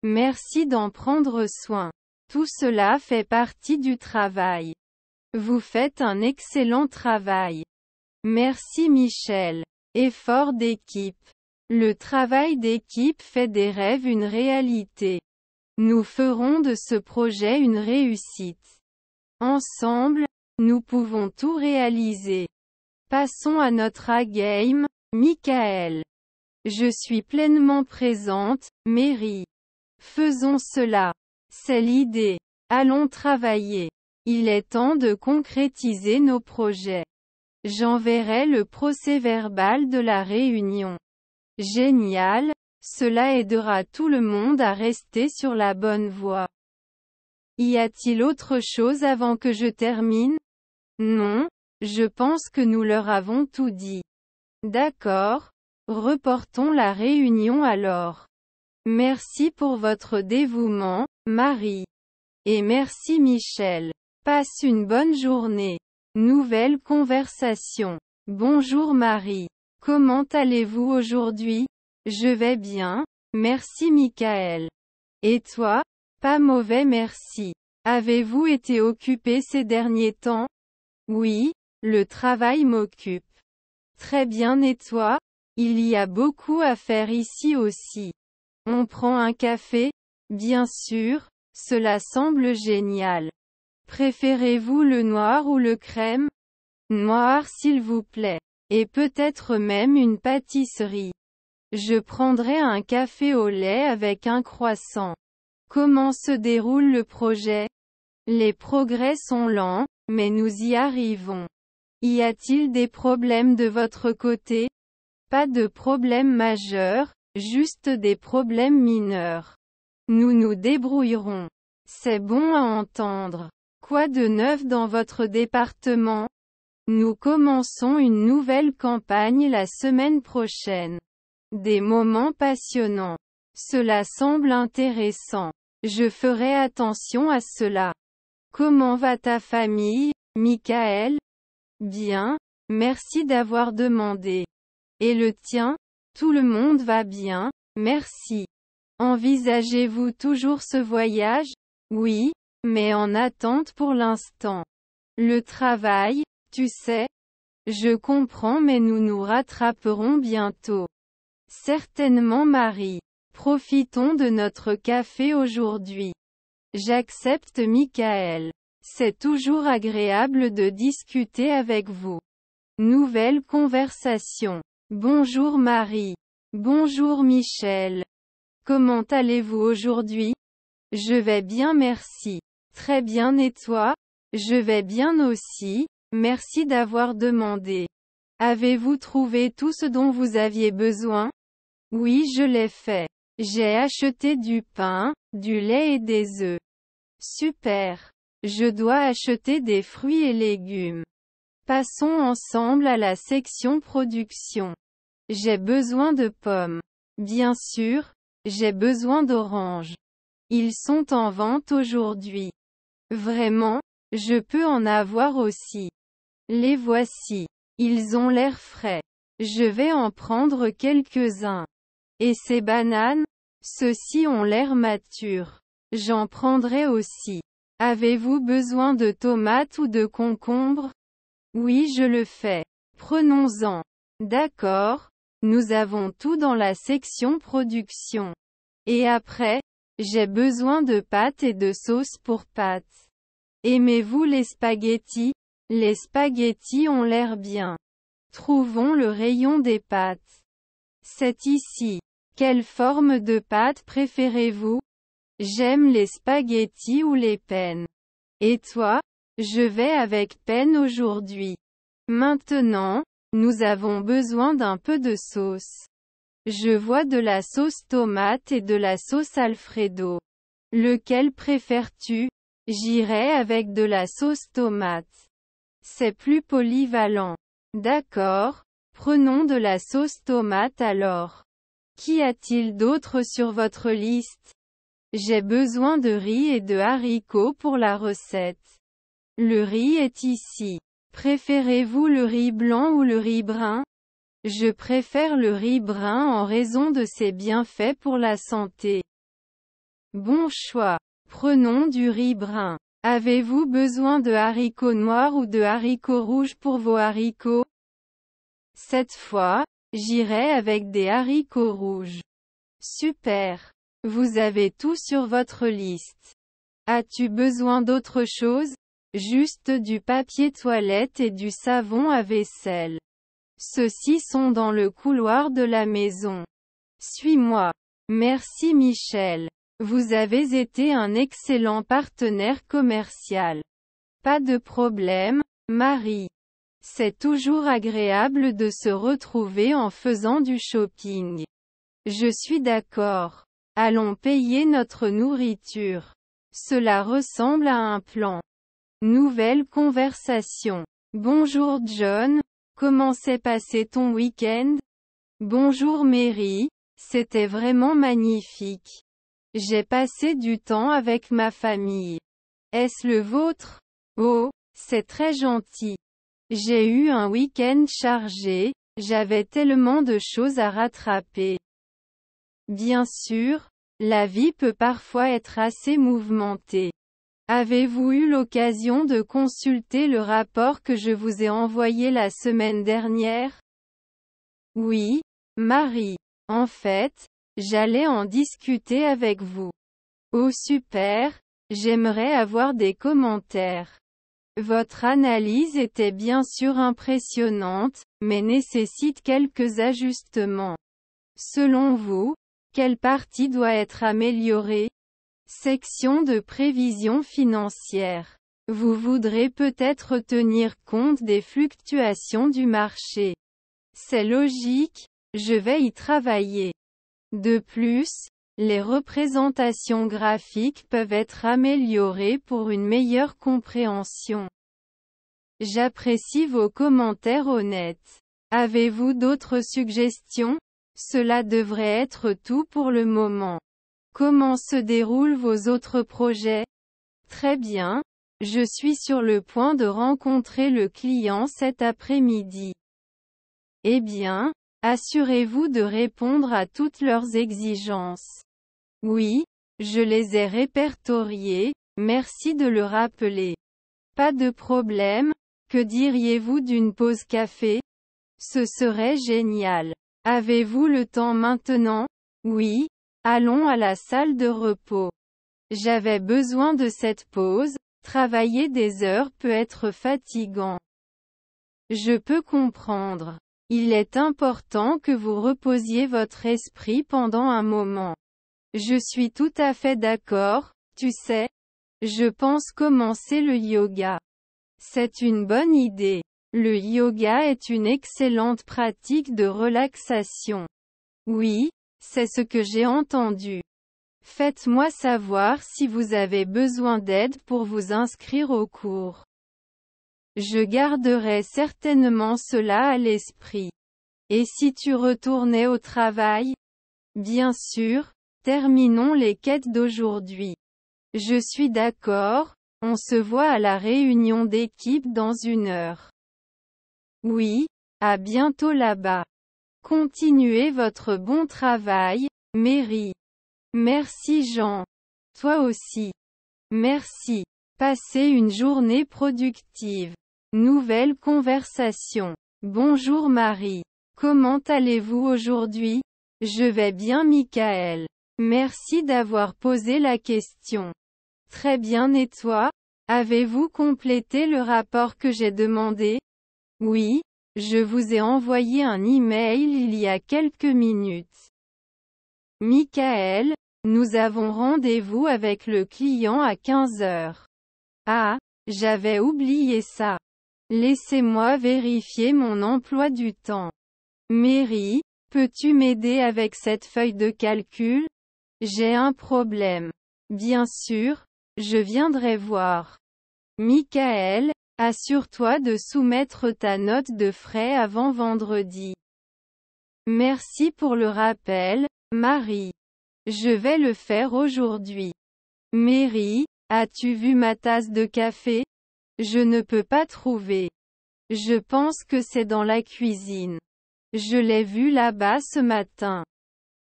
Merci d'en prendre soin. Tout cela fait partie du travail. Vous faites un excellent travail. Merci Michel. Effort d'équipe. Le travail d'équipe fait des rêves une réalité. Nous ferons de ce projet une réussite. Ensemble, nous pouvons tout réaliser. Passons à notre A-game, Michael. Je suis pleinement présente, Mary. Faisons cela. C'est l'idée. Allons travailler. Il est temps de concrétiser nos projets. J'enverrai le procès-verbal de la réunion. Génial, cela aidera tout le monde à rester sur la bonne voie. Y a-t-il autre chose avant que je termine? Non, je pense que nous leur avons tout dit. D'accord, reportons la réunion alors. Merci pour votre dévouement, Marie. Et merci Michel. Passe une bonne journée. Nouvelle conversation. Bonjour Marie. Comment allez-vous aujourd'hui? Je vais bien, merci Michael. Et toi? Pas mauvais merci. Avez-vous été occupé ces derniers temps? Oui, le travail m'occupe. Très bien et toi? Il y a beaucoup à faire ici aussi. On prend un café? Bien sûr, cela semble génial. Préférez-vous le noir ou le crème? Noir s'il vous plaît. Et peut-être même une pâtisserie. Je prendrai un café au lait avec un croissant. Comment se déroule le projet? Les progrès sont lents, mais nous y arrivons. Y a-t-il des problèmes de votre côté? Pas de problèmes majeurs, juste des problèmes mineurs. Nous nous débrouillerons. C'est bon à entendre. Quoi de neuf dans votre département? Nous commençons une nouvelle campagne la semaine prochaine. Des moments passionnants. Cela semble intéressant. Je ferai attention à cela. Comment va ta famille, Michael? Bien, merci d'avoir demandé. Et le tien? Tout le monde va bien, merci. Envisagez-vous toujours ce voyage? Oui, mais en attente pour l'instant. Le travail, tu sais. Je comprends mais nous nous rattraperons bientôt. Certainement Marie. Profitons de notre café aujourd'hui. J'accepte Michael. C'est toujours agréable de discuter avec vous. Nouvelle conversation. Bonjour Marie. Bonjour Michel. Comment allez-vous aujourd'hui? Je vais bien merci. Très bien et toi? Je vais bien aussi, merci d'avoir demandé. Avez-vous trouvé tout ce dont vous aviez besoin? Oui, je l'ai fait. J'ai acheté du pain, du lait et des œufs. Super. Je dois acheter des fruits et légumes. Passons ensemble à la section production. J'ai besoin de pommes. Bien sûr, j'ai besoin d'oranges. Ils sont en vente aujourd'hui. Vraiment, je peux en avoir aussi. Les voici. Ils ont l'air frais. Je vais en prendre quelques-uns. Et ces bananes? Ceux-ci ont l'air matures. J'en prendrai aussi. Avez-vous besoin de tomates ou de concombres? Oui, je le fais. Prenons-en. D'accord. Nous avons tout dans la section production. Et après, j'ai besoin de pâtes et de sauce pour pâtes. Aimez-vous les spaghettis? Les spaghettis ont l'air bien. Trouvons le rayon des pâtes. C'est ici. Quelle forme de pâte préférez-vous? J'aime les spaghettis ou les penne. Et toi? Je vais avec penne aujourd'hui. Maintenant, nous avons besoin d'un peu de sauce. Je vois de la sauce tomate et de la sauce Alfredo. Lequel préfères-tu? J'irai avec de la sauce tomate. C'est plus polyvalent. D'accord, prenons de la sauce tomate alors. Qu'y a-t-il d'autre sur votre liste? J'ai besoin de riz et de haricots pour la recette. Le riz est ici. Préférez-vous le riz blanc ou le riz brun? Je préfère le riz brun en raison de ses bienfaits pour la santé. Bon choix. Prenons du riz brun. Avez-vous besoin de haricots noirs ou de haricots rouges pour vos haricots? Cette fois, j'irai avec des haricots rouges. Super. Vous avez tout sur votre liste. As-tu besoin d'autre chose? Juste du papier toilette et du savon à vaisselle. Ceux-ci sont dans le couloir de la maison. Suis-moi. Merci Michel. Vous avez été un excellent partenaire commercial. Pas de problème, Marie. C'est toujours agréable de se retrouver en faisant du shopping. Je suis d'accord. Allons payer notre nourriture. Cela ressemble à un plan. Nouvelle conversation. Bonjour John. Comment s'est passé ton week-end? Bonjour Mary. C'était vraiment magnifique. J'ai passé du temps avec ma famille. Est-ce le vôtre? Oh, c'est très gentil. J'ai eu un week-end chargé, j'avais tellement de choses à rattraper. Bien sûr, la vie peut parfois être assez mouvementée. Avez-vous eu l'occasion de consulter le rapport que je vous ai envoyé la semaine dernière? Oui, Marie. En fait, j'allais en discuter avec vous. Oh super, j'aimerais avoir des commentaires. Votre analyse était bien sûr impressionnante, mais nécessite quelques ajustements. Selon vous, quelle partie doit être améliorée? Section de prévision financière. Vous voudrez peut-être tenir compte des fluctuations du marché. C'est logique, je vais y travailler. De plus, les représentations graphiques peuvent être améliorées pour une meilleure compréhension. J'apprécie vos commentaires honnêtes. Avez-vous d'autres suggestions? Cela devrait être tout pour le moment. Comment se déroulent vos autres projets? Très bien. Je suis sur le point de rencontrer le client cet après-midi. Eh bien, assurez-vous de répondre à toutes leurs exigences. Oui, je les ai répertoriées, merci de le rappeler. Pas de problème, que diriez-vous d'une pause café? Ce serait génial. Avez-vous le temps maintenant? Oui, allons à la salle de repos. J'avais besoin de cette pause, travailler des heures peut être fatigant. Je peux comprendre. Il est important que vous reposiez votre esprit pendant un moment. Je suis tout à fait d'accord, tu sais. Je pense commencer le yoga. C'est une bonne idée. Le yoga est une excellente pratique de relaxation. Oui, c'est ce que j'ai entendu. Faites-moi savoir si vous avez besoin d'aide pour vous inscrire au cours. Je garderai certainement cela à l'esprit. Et si tu retournais au travail? Bien sûr, terminons les quêtes d'aujourd'hui. Je suis d'accord, on se voit à la réunion d'équipe dans 1 heure. Oui, à bientôt là-bas. Continuez votre bon travail, Mary. Merci Jean. Toi aussi. Merci. Passez une journée productive. Nouvelle conversation. Bonjour Marie. Comment allez-vous aujourd'hui? Je vais bien Michael. Merci d'avoir posé la question. Très bien et toi? Avez-vous complété le rapport que j'ai demandé? Oui, je vous ai envoyé un email il y a quelques minutes. Michael, nous avons rendez-vous avec le client à 15 heures. Ah, j'avais oublié ça. Laissez-moi vérifier mon emploi du temps. Mary, peux-tu m'aider avec cette feuille de calcul? J'ai un problème. Bien sûr, je viendrai voir. Michael, assure-toi de soumettre ta note de frais avant vendredi. Merci pour le rappel, Marie. Je vais le faire aujourd'hui. Mary, as-tu vu ma tasse de café? Je ne peux pas trouver. Je pense que c'est dans la cuisine. Je l'ai vue là-bas ce matin.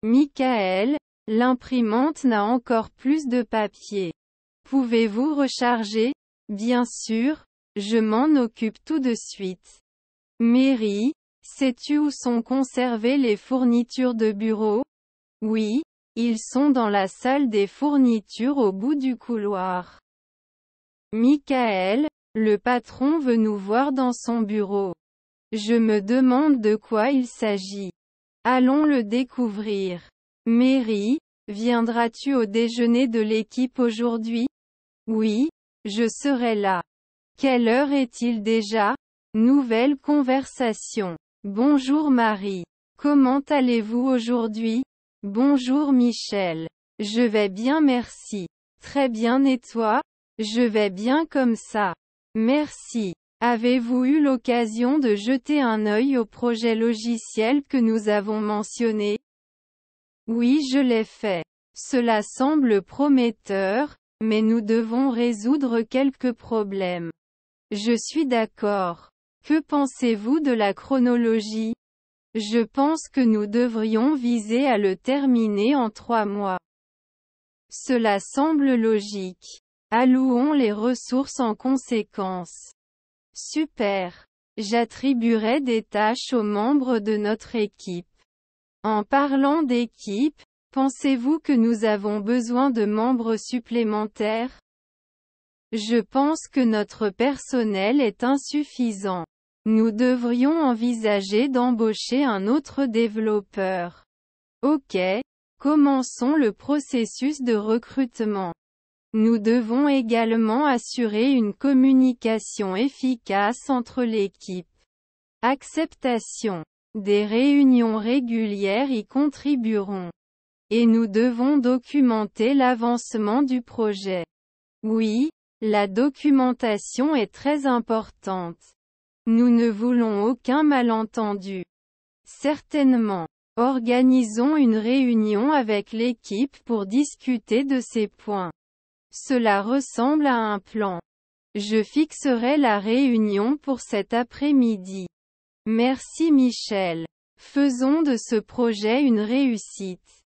Michael, l'imprimante n'a encore plus de papier. Pouvez-vous recharger? Bien sûr, je m'en occupe tout de suite. Mary, sais-tu où sont conservées les fournitures de bureau? Oui, ils sont dans la salle des fournitures au bout du couloir. Michael, le patron veut nous voir dans son bureau. Je me demande de quoi il s'agit. Allons le découvrir. Mary, Viendras-tu au déjeuner de l'équipe aujourd'hui? Oui, je serai là. Quelle heure est-il déjà? Nouvelle conversation. Bonjour Marie. Comment allez-vous aujourd'hui? Bonjour Michel. Je vais bien merci. Très bien et toi? Je vais bien comme ça. Merci. Avez-vous eu l'occasion de jeter un œil au projet logiciel que nous avons mentionné? Oui, je l'ai fait. Cela semble prometteur, mais nous devons résoudre quelques problèmes. Je suis d'accord. Que pensez-vous de la chronologie? Je pense que nous devrions viser à le terminer en 3 mois. Cela semble logique. Allouons les ressources en conséquence. Super. J'attribuerai des tâches aux membres de notre équipe. En parlant d'équipe, pensez-vous que nous avons besoin de membres supplémentaires? Je pense que notre personnel est insuffisant. Nous devrions envisager d'embaucher un autre développeur. Ok. Commençons le processus de recrutement. Nous devons également assurer une communication efficace entre l'équipe. Acceptation. Des réunions régulières y contribueront. Et nous devons documenter l'avancement du projet. Oui, la documentation est très importante. Nous ne voulons aucun malentendu. Certainement. Organisons une réunion avec l'équipe pour discuter de ces points. Cela ressemble à un plan. Je fixerai la réunion pour cet après-midi. Merci Michel. Faisons de ce projet une réussite.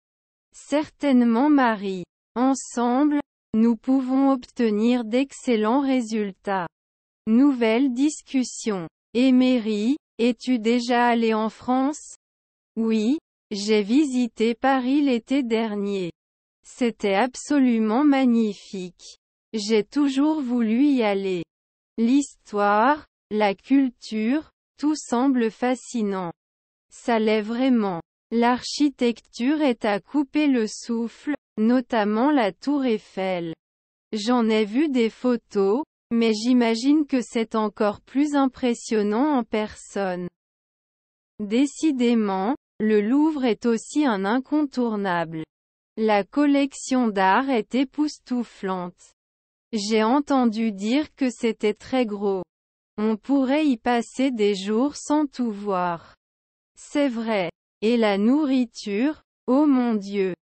Certainement Marie. Ensemble, nous pouvons obtenir d'excellents résultats. Nouvelle discussion. Emery, es-tu déjà allé en France? Oui, j'ai visité Paris l'été dernier. C'était absolument magnifique. J'ai toujours voulu y aller. L'histoire, la culture, tout semble fascinant. Ça l'est vraiment. L'architecture est à couper le souffle, notamment la tour Eiffel. J'en ai vu des photos, mais j'imagine que c'est encore plus impressionnant en personne. Décidément, le Louvre est aussi un incontournable. La collection d'art est époustouflante. J'ai entendu dire que c'était très gros. On pourrait y passer des jours sans tout voir. C'est vrai. Et la nourriture, oh mon Dieu.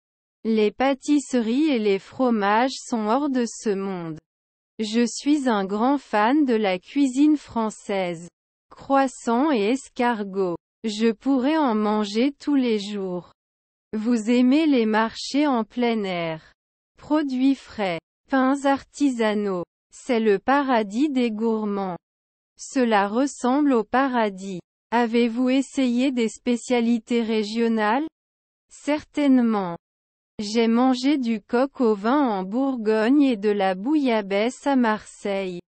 Les pâtisseries et les fromages sont hors de ce monde. Je suis un grand fan de la cuisine française. Croissants et escargots. Je pourrais en manger tous les jours. Vous aimez les marchés en plein air. Produits frais. Pains artisanaux. C'est le paradis des gourmands. Cela ressemble au paradis. Avez-vous essayé des spécialités régionales? Certainement. J'ai mangé du coq au vin en Bourgogne et de la bouillabaisse à Marseille.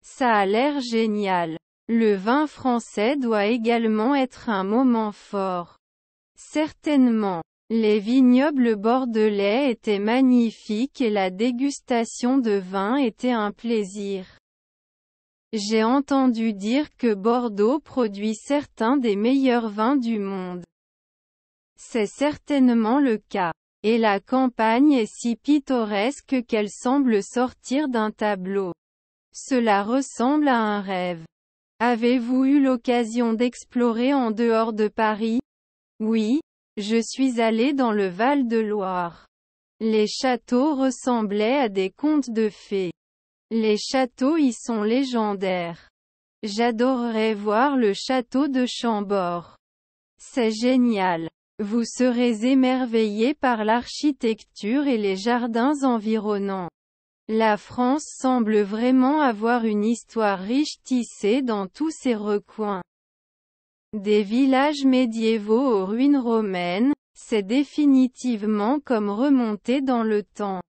Ça a l'air génial. Le vin français doit également être un moment fort. Certainement. Les vignobles bordelais étaient magnifiques et la dégustation de vin était un plaisir. J'ai entendu dire que Bordeaux produit certains des meilleurs vins du monde. C'est certainement le cas. Et la campagne est si pittoresque qu'elle semble sortir d'un tableau. Cela ressemble à un rêve. Avez-vous eu l'occasion d'explorer en dehors de Paris? Oui, je suis allé dans le Val-de-Loire. Les châteaux ressemblaient à des contes de fées. Les châteaux y sont légendaires. J'adorerais voir le château de Chambord. C'est génial. Vous serez émerveillés par l'architecture et les jardins environnants. La France semble vraiment avoir une histoire riche tissée dans tous ses recoins. Des villages médiévaux aux ruines romaines, c'est définitivement comme remonter dans le temps.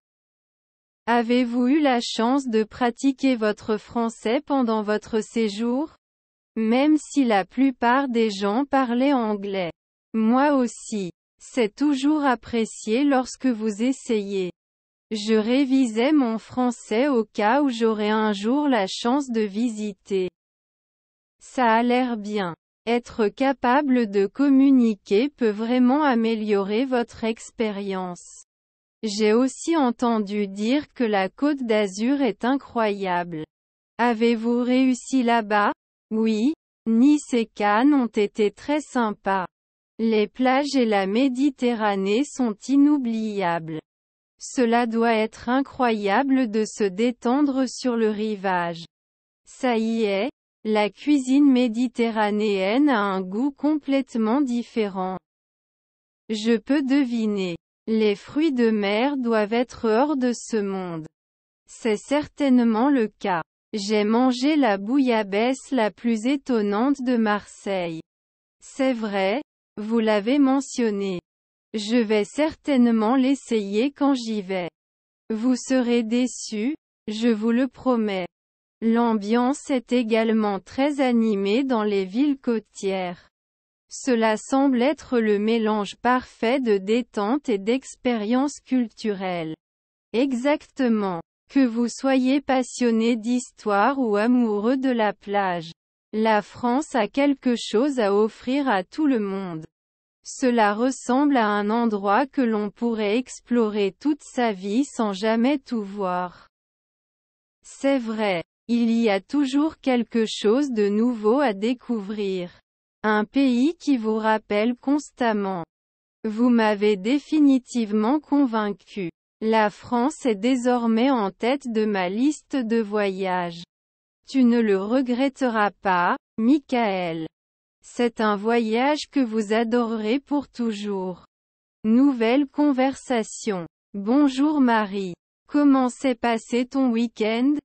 Avez-vous eu la chance de pratiquer votre français pendant votre séjour? Même si la plupart des gens parlaient anglais. Moi aussi. C'est toujours apprécié lorsque vous essayez. Je révisais mon français au cas où j'aurais un jour la chance de visiter. Ça a l'air bien. Être capable de communiquer peut vraiment améliorer votre expérience. J'ai aussi entendu dire que la Côte d'Azur est incroyable. Avez-vous réussi là-bas? Oui, Nice et Cannes ont été très sympas. Les plages et la Méditerranée sont inoubliables. Cela doit être incroyable de se détendre sur le rivage. Ça y est, la cuisine méditerranéenne a un goût complètement différent. Je peux deviner. Les fruits de mer doivent être hors de ce monde. C'est certainement le cas. J'ai mangé la bouillabaisse la plus étonnante de Marseille. C'est vrai, vous l'avez mentionné. Je vais certainement l'essayer quand j'y vais. Vous serez déçus, je vous le promets. L'ambiance est également très animée dans les villes côtières. Cela semble être le mélange parfait de détente et d'expérience culturelle. Exactement. Que vous soyez passionné d'histoire ou amoureux de la plage, la France a quelque chose à offrir à tout le monde. Cela ressemble à un endroit que l'on pourrait explorer toute sa vie sans jamais tout voir. C'est vrai, il y a toujours quelque chose de nouveau à découvrir. Un pays qui vous rappelle constamment. Vous m'avez définitivement convaincu. La France est désormais en tête de ma liste de voyages. Tu ne le regretteras pas, Michael. C'est un voyage que vous adorerez pour toujours. Nouvelle conversation. Bonjour Marie. Comment s'est passé ton week-end?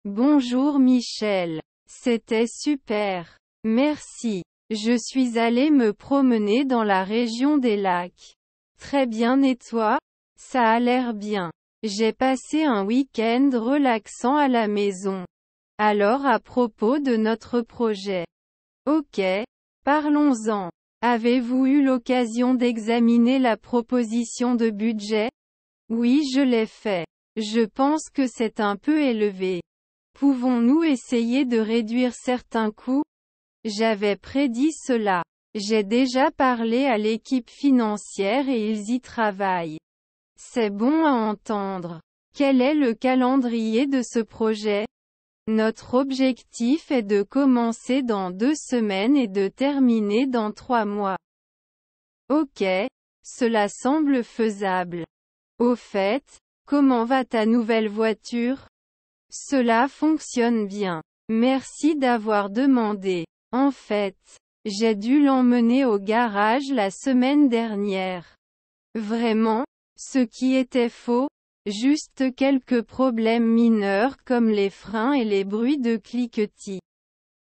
Bonjour Michel. C'était super. Merci. Je suis allé me promener dans la région des lacs. Très bien et toi? Ça a l'air bien. J'ai passé un week-end relaxant à la maison. Alors à propos de notre projet. Ok. Parlons-en. Avez-vous eu l'occasion d'examiner la proposition de budget? Oui, je l'ai fait. Je pense que c'est un peu élevé. Pouvons-nous essayer de réduire certains coûts? J'avais prédit cela. J'ai déjà parlé à l'équipe financière et ils y travaillent. C'est bon à entendre. Quel est le calendrier de ce projet? Notre objectif est de commencer dans 2 semaines et de terminer dans 3 mois. Ok, cela semble faisable. Au fait, comment va ta nouvelle voiture? Cela fonctionne bien. Merci d'avoir demandé. En fait, j'ai dû l'emmener au garage la semaine dernière. Vraiment? Ce qui était faux? Juste quelques problèmes mineurs comme les freins et les bruits de cliquetis.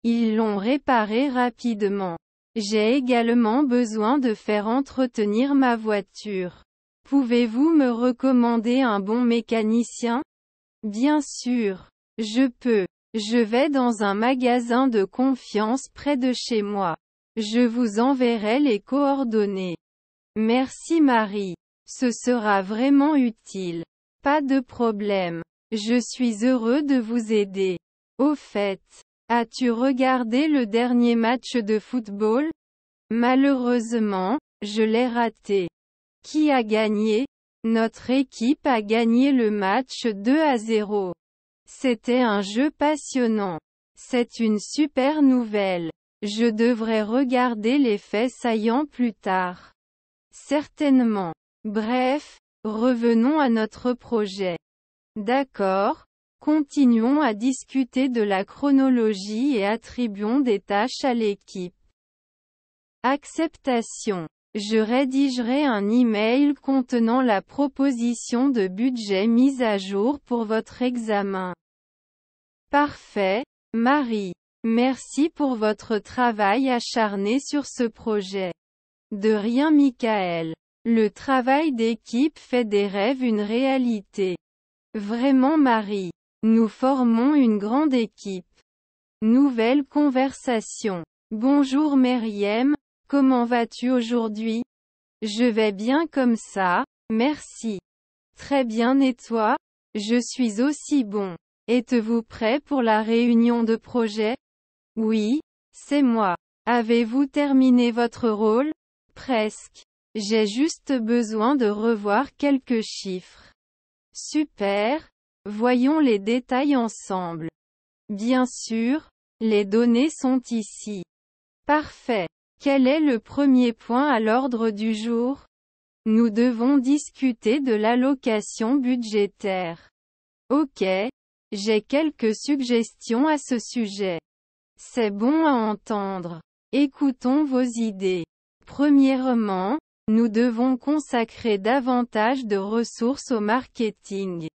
Ils l'ont réparé rapidement. J'ai également besoin de faire entretenir ma voiture. Pouvez-vous me recommander un bon mécanicien? Bien sûr. Je peux. Je vais dans un magasin de confiance près de chez moi. Je vous enverrai les coordonnées. Merci Marie. Ce sera vraiment utile. Pas de problème. Je suis heureux de vous aider. Au fait, as-tu regardé le dernier match de football? Malheureusement, je l'ai raté. Qui a gagné? Notre équipe a gagné le match 2-0. C'était un jeu passionnant. C'est une super nouvelle. Je devrais regarder les faits saillants plus tard. Certainement. Bref, revenons à notre projet. D'accord. Continuons à discuter de la chronologie et attribuons des tâches à l'équipe. Acceptation. Je rédigerai un email contenant la proposition de budget mise à jour pour votre examen. Parfait, Marie. Merci pour votre travail acharné sur ce projet. De rien Michael. Le travail d'équipe fait des rêves une réalité. Vraiment Marie. Nous formons une grande équipe. Nouvelle conversation. Bonjour Meriem, comment vas-tu aujourd'hui? Je vais bien comme ça, merci. Très bien et toi? Je suis aussi bon. Êtes-vous prêt pour la réunion de projet? Oui, c'est moi. Avez-vous terminé votre rôle? Presque. J'ai juste besoin de revoir quelques chiffres. Super. Voyons les détails ensemble. Bien sûr, les données sont ici. Parfait. Quel est le premier point à l'ordre du jour? Nous devons discuter de l'allocation budgétaire. Ok. J'ai quelques suggestions à ce sujet. C'est bon à entendre. Écoutons vos idées. Premièrement, nous devons consacrer davantage de ressources au marketing.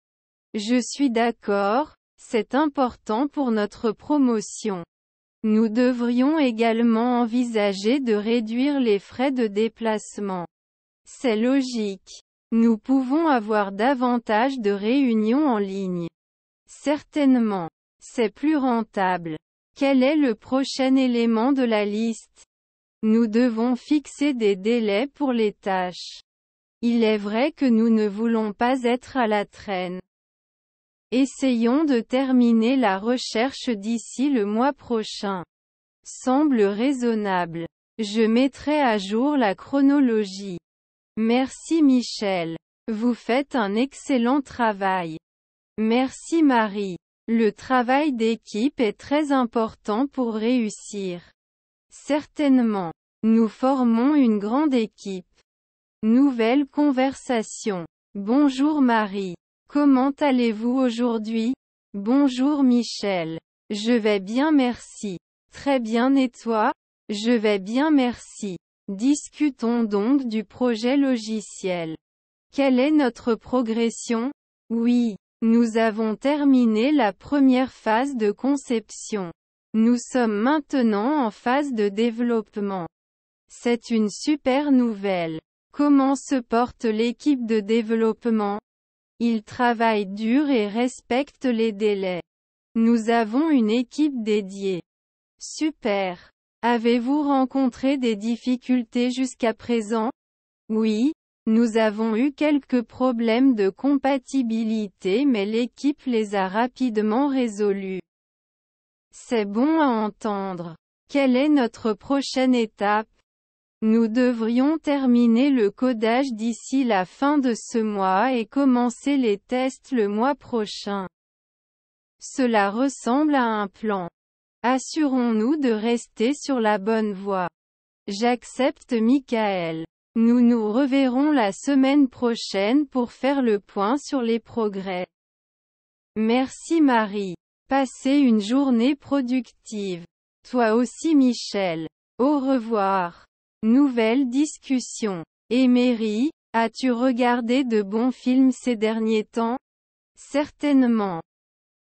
Je suis d'accord, c'est important pour notre promotion. Nous devrions également envisager de réduire les frais de déplacement. C'est logique. Nous pouvons avoir davantage de réunions en ligne. Certainement. C'est plus rentable. Quel est le prochain élément de la liste? Nous devons fixer des délais pour les tâches. Il est vrai que nous ne voulons pas être à la traîne. Essayons de terminer la recherche d'ici le mois prochain. Semble raisonnable. Je mettrai à jour la chronologie. Merci Michel. Vous faites un excellent travail. Merci Marie. Le travail d'équipe est très important pour réussir. Certainement. Nous formons une grande équipe. Nouvelle conversation. Bonjour Marie. Comment allez-vous aujourd'hui? Bonjour Michel. Je vais bien merci. Très bien et toi? Je vais bien merci. Discutons donc du projet logiciel. Quelle est notre progression? Oui, nous avons terminé la première phase de conception. Nous sommes maintenant en phase de développement. C'est une super nouvelle. Comment se porte l'équipe de développement? Ils travaillent dur et respectent les délais. Nous avons une équipe dédiée. Super. Avez-vous rencontré des difficultés jusqu'à présent? Oui, nous avons eu quelques problèmes de compatibilité mais l'équipe les a rapidement résolus. C'est bon à entendre. Quelle est notre prochaine étape? Nous devrions terminer le codage d'ici la fin de ce mois et commencer les tests le mois prochain. Cela ressemble à un plan. Assurons-nous de rester sur la bonne voie. J'accepte Michael. Nous nous reverrons la semaine prochaine pour faire le point sur les progrès. Merci Marie. Passez une journée productive. Toi aussi Michel. Au revoir. Nouvelle discussion. Emery, as-tu regardé de bons films ces derniers temps? Certainement.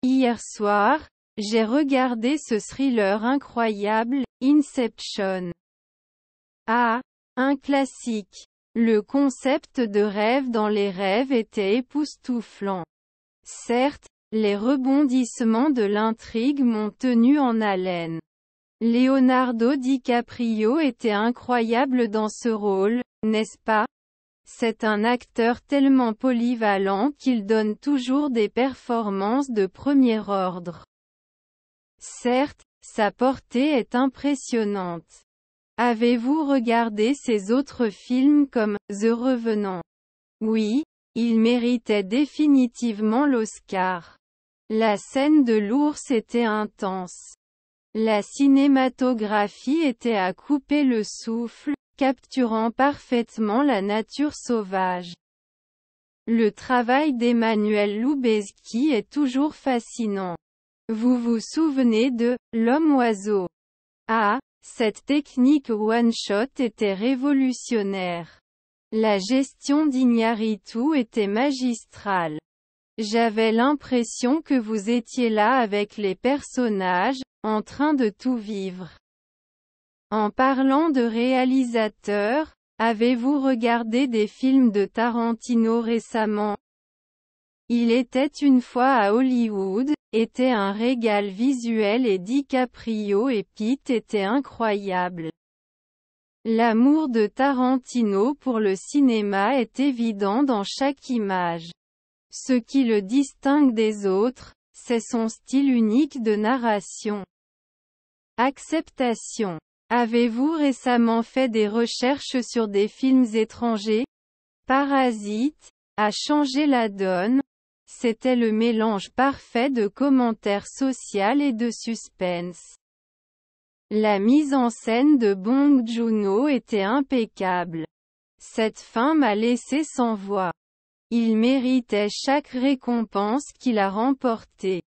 Hier soir, j'ai regardé ce thriller incroyable, Inception. Ah, un classique. Le concept de rêve dans les rêves était époustouflant. Certes, les rebondissements de l'intrigue m'ont tenu en haleine. Leonardo DiCaprio était incroyable dans ce rôle, n'est-ce pas? C'est un acteur tellement polyvalent qu'il donne toujours des performances de premier ordre. Certes, sa portée est impressionnante. Avez-vous regardé ses autres films comme The Revenant? Oui, il méritait définitivement l'Oscar. La scène de l'ours était intense. La cinématographie était à couper le souffle, capturant parfaitement la nature sauvage. Le travail d'Emmanuel Lubezki est toujours fascinant. Vous vous souvenez de « L'homme-oiseau » ? Ah, cette technique one-shot était révolutionnaire. La gestion d'Iñárritu était magistrale. J'avais l'impression que vous étiez là avec les personnages, en train de tout vivre. En parlant de réalisateurs, avez-vous regardé des films de Tarantino récemment? Il était une fois à Hollywood, était un régal visuel et DiCaprio et Pitt étaient incroyables. L'amour de Tarantino pour le cinéma est évident dans chaque image. Ce qui le distingue des autres, c'est son style unique de narration. Acceptation. Avez-vous récemment fait des recherches sur des films étrangers? Parasite a changé la donne. C'était le mélange parfait de commentaires sociaux et de suspense. La mise en scène de Bong Joon-ho était impeccable. Cette fin m'a laissé sans voix. Il méritait chaque récompense qu'il a remportée.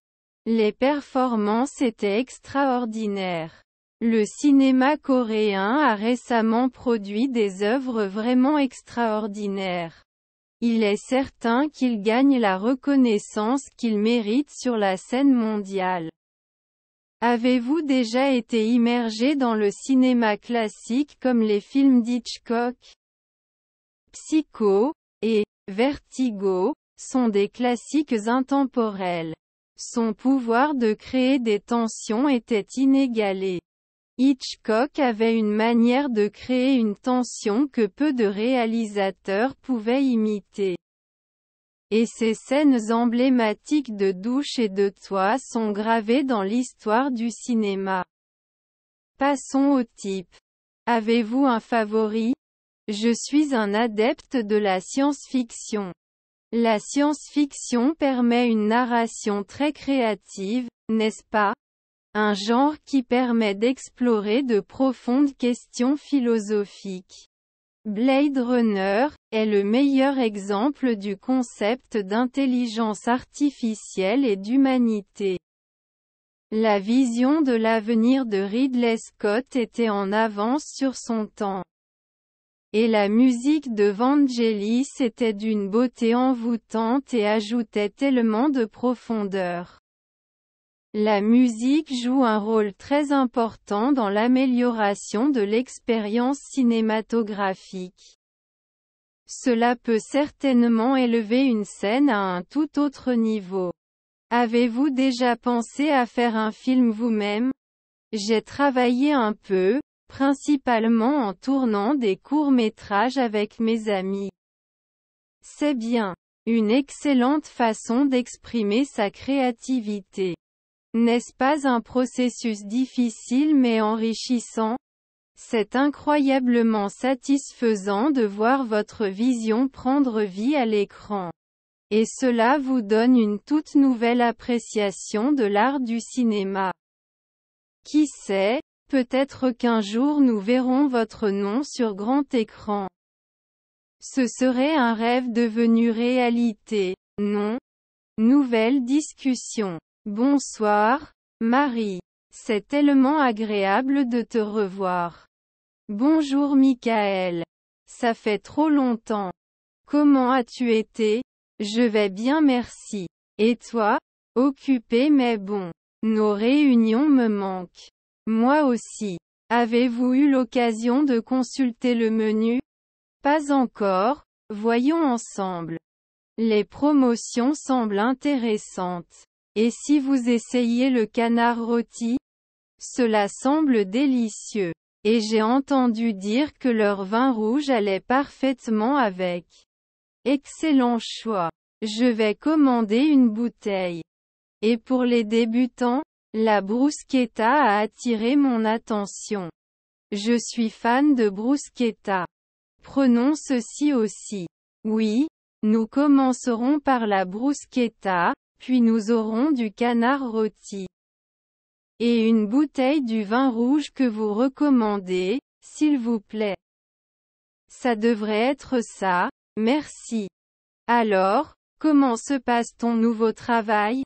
Les performances étaient extraordinaires. Le cinéma coréen a récemment produit des œuvres vraiment extraordinaires. Il est certain qu'il gagne la reconnaissance qu'il mérite sur la scène mondiale. Avez-vous déjà été immergé dans le cinéma classique comme les films d'Hitchcock? Psycho et Vertigo sont des classiques intemporels. Son pouvoir de créer des tensions était inégalé. Hitchcock avait une manière de créer une tension que peu de réalisateurs pouvaient imiter. Et ces scènes emblématiques de douche et de toit sont gravées dans l'histoire du cinéma. Passons au type. Avez-vous un favori? Je suis un adepte de la science-fiction. La science-fiction permet une narration très créative, n'est-ce pas? Un genre qui permet d'explorer de profondes questions philosophiques. Blade Runner est le meilleur exemple du concept d'intelligence artificielle et d'humanité. La vision de l'avenir de Ridley Scott était en avance sur son temps. Et la musique de Vangelis était d'une beauté envoûtante et ajoutait tellement de profondeur. La musique joue un rôle très important dans l'amélioration de l'expérience cinématographique. Cela peut certainement élever une scène à un tout autre niveau. Avez-vous déjà pensé à faire un film vous-même? J'ai travaillé un peu, principalement en tournant des courts-métrages avec mes amis. C'est bien. Une excellente façon d'exprimer sa créativité. N'est-ce pas un processus difficile mais enrichissant? C'est incroyablement satisfaisant de voir votre vision prendre vie à l'écran. Et cela vous donne une toute nouvelle appréciation de l'art du cinéma. Qui sait, peut-être qu'un jour nous verrons votre nom sur grand écran. Ce serait un rêve devenu réalité, non? Nouvelle discussion. Bonsoir, Marie. C'est tellement agréable de te revoir. Bonjour Michael. Ça fait trop longtemps. Comment as-tu été? Je vais bien merci. Et toi? Occupé mais bon. Nos réunions me manquent. Moi aussi. Avez-vous eu l'occasion de consulter le menu? Pas encore, voyons ensemble. Les promotions semblent intéressantes. Et si vous essayez le canard rôti? Cela semble délicieux. Et j'ai entendu dire que leur vin rouge allait parfaitement avec. Excellent choix. Je vais commander une bouteille. Et pour les débutants, la bruschetta a attiré mon attention. Je suis fan de bruschetta. Prenons ceci aussi. Oui, nous commencerons par la bruschetta, puis nous aurons du canard rôti. Et une bouteille du vin rouge que vous recommandez, s'il vous plaît. Ça devrait être ça, merci. Alors, comment se passe ton nouveau travail?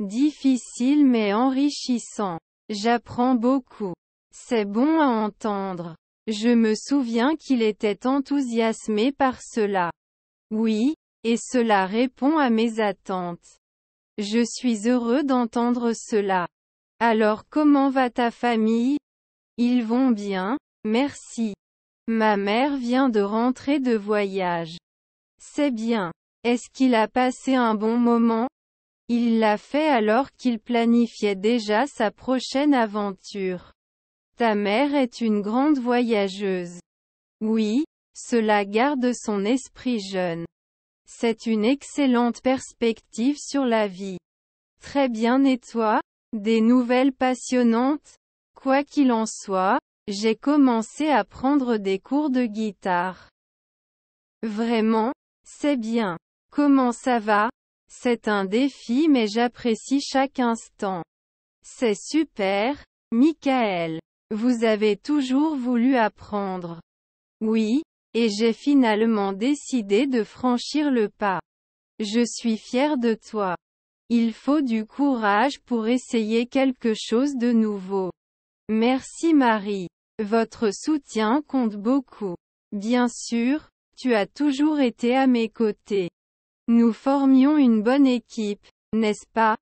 Difficile mais enrichissant. J'apprends beaucoup. C'est bon à entendre. Je me souviens qu'il était enthousiasmé par cela. Oui, et cela répond à mes attentes. Je suis heureux d'entendre cela. Alors comment va ta famille? Ils vont bien, merci. Ma mère vient de rentrer de voyage. C'est bien. Est-ce qu'il a passé un bon moment? Il l'a fait alors qu'il planifiait déjà sa prochaine aventure. Ta mère est une grande voyageuse. Oui, cela garde son esprit jeune. C'est une excellente perspective sur la vie. Très bien et toi? Des nouvelles passionnantes? Quoi qu'il en soit, j'ai commencé à prendre des cours de guitare. Vraiment? C'est bien. Comment ça va? C'est un défi mais j'apprécie chaque instant. C'est super, Michael. Vous avez toujours voulu apprendre. Oui, et j'ai finalement décidé de franchir le pas. Je suis fier de toi. Il faut du courage pour essayer quelque chose de nouveau. Merci Marie. Votre soutien compte beaucoup. Bien sûr, tu as toujours été à mes côtés. Nous formions une bonne équipe, n'est-ce pas?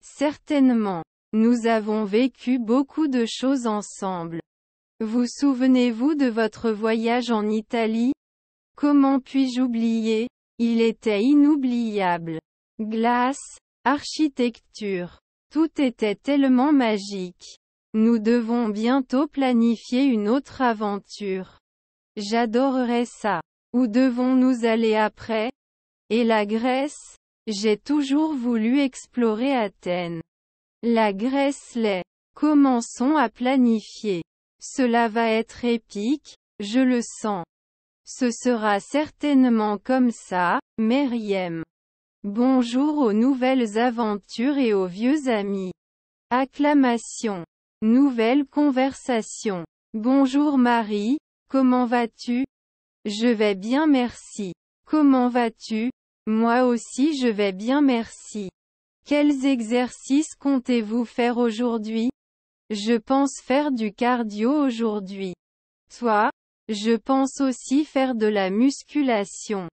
Certainement. Nous avons vécu beaucoup de choses ensemble. Vous souvenez-vous de votre voyage en Italie? Comment puis-je oublier? Il était inoubliable. Glace, architecture. Tout était tellement magique. Nous devons bientôt planifier une autre aventure. J'adorerais ça. Où devons-nous aller après? Et la Grèce? J'ai toujours voulu explorer Athènes. La Grèce l'est. Commençons à planifier. Cela va être épique, je le sens. Ce sera certainement comme ça, Meriem. Bonjour aux nouvelles aventures et aux vieux amis. Acclamation. Nouvelle conversation. Bonjour Marie, comment vas-tu? Je vais bien merci. Comment vas-tu? Moi aussi je vais bien merci. Quels exercices comptez-vous faire aujourd'hui? Je pense faire du cardio aujourd'hui. Toi? Je pense aussi faire de la musculation.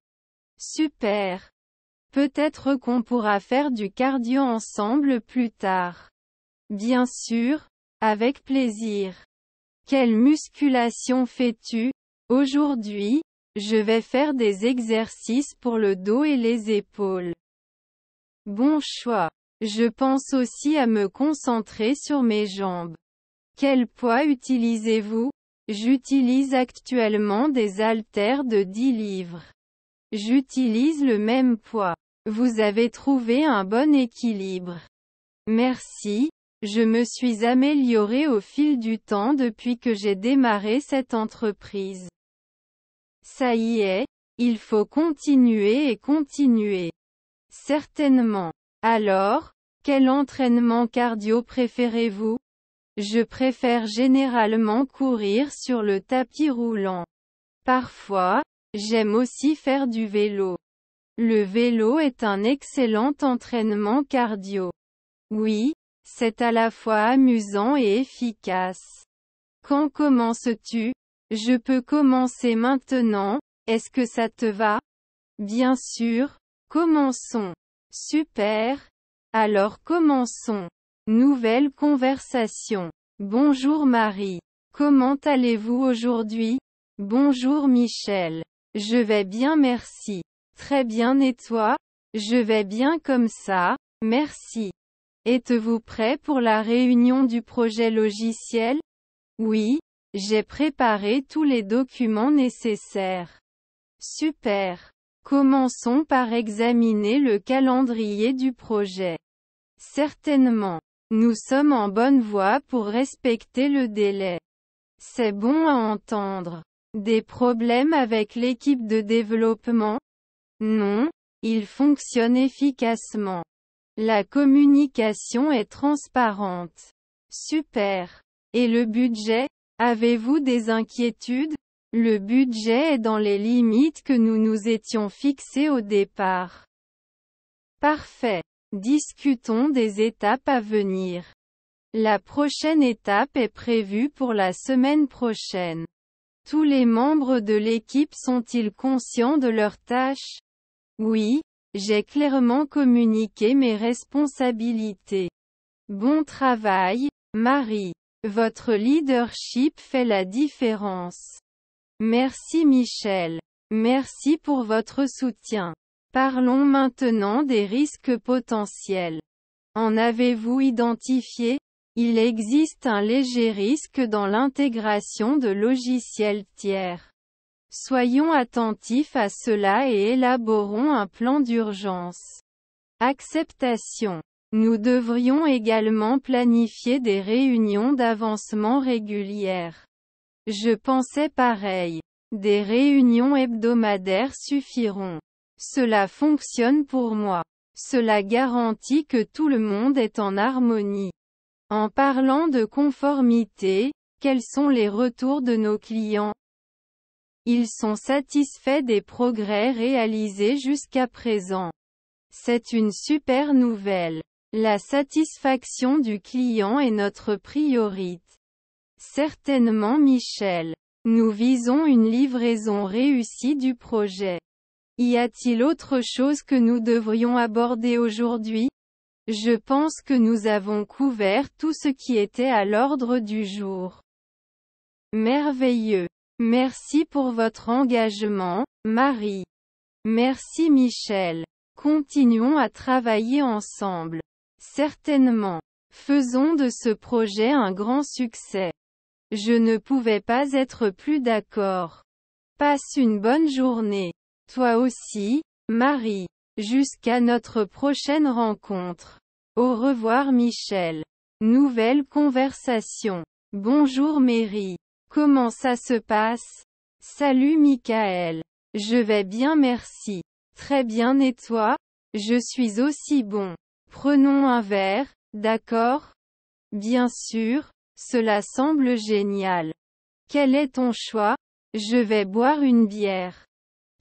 Super. Peut-être qu'on pourra faire du cardio ensemble plus tard. Bien sûr, avec plaisir. Quelle musculation fais-tu? Aujourd'hui, je vais faire des exercices pour le dos et les épaules. Bon choix. Je pense aussi à me concentrer sur mes jambes. Quel poids utilisez-vous? J'utilise actuellement des haltères de 10 livres. J'utilise le même poids. Vous avez trouvé un bon équilibre. Merci, je me suis améliorée au fil du temps depuis que j'ai démarré cette entreprise. Ça y est, il faut continuer et continuer. Certainement. Alors, quel entraînement cardio préférez-vous? Je préfère généralement courir sur le tapis roulant. Parfois, j'aime aussi faire du vélo. Le vélo est un excellent entraînement cardio. Oui, c'est à la fois amusant et efficace. Quand commences-tu? Je peux commencer maintenant, est-ce que ça te va? Bien sûr, commençons. Super. Alors commençons. Nouvelle conversation. Bonjour Marie. Comment allez-vous aujourd'hui? Bonjour Michel. Je vais bien merci. Très bien et toi? Je vais bien comme ça, merci. Êtes-vous prêt pour la réunion du projet logiciel? Oui, j'ai préparé tous les documents nécessaires. Super. Commençons par examiner le calendrier du projet. Certainement. Nous sommes en bonne voie pour respecter le délai. C'est bon à entendre. Des problèmes avec l'équipe de développement? Non, il fonctionne efficacement. La communication est transparente. Super. Et le budget? Avez-vous des inquiétudes? Le budget est dans les limites que nous nous étions fixées au départ. Parfait. Discutons des étapes à venir. La prochaine étape est prévue pour la semaine prochaine. Tous les membres de l'équipe sont-ils conscients de leurs tâches? Oui, j'ai clairement communiqué mes responsabilités. Bon travail, Marie. Votre leadership fait la différence. Merci Michel. Merci pour votre soutien. Parlons maintenant des risques potentiels. En avez-vous identifié? Il existe un léger risque dans l'intégration de logiciels tiers. Soyons attentifs à cela et élaborons un plan d'urgence. Acceptation. Nous devrions également planifier des réunions d'avancement régulières. Je pensais pareil. Des réunions hebdomadaires suffiront. Cela fonctionne pour moi. Cela garantit que tout le monde est en harmonie. En parlant de conformité, quels sont les retours de nos clients? Ils sont satisfaits des progrès réalisés jusqu'à présent. C'est une super nouvelle. La satisfaction du client est notre priorité. Certainement Michel. Nous visons une livraison réussie du projet. Y a-t-il autre chose que nous devrions aborder aujourd'hui? Je pense que nous avons couvert tout ce qui était à l'ordre du jour. Merveilleux. Merci pour votre engagement, Marie. Merci Michel. Continuons à travailler ensemble. Certainement. Faisons de ce projet un grand succès. Je ne pouvais pas être plus d'accord. Passe une bonne journée. Toi aussi, Marie. Jusqu'à notre prochaine rencontre. Au revoir Michel. Nouvelle conversation. Bonjour Mary. Comment ça se passe? Salut Michael. Je vais bien merci. Très bien et toi? Je suis aussi bon. Prenons un verre, d'accord? Bien sûr, cela semble génial. Quel est ton choix? Je vais boire une bière.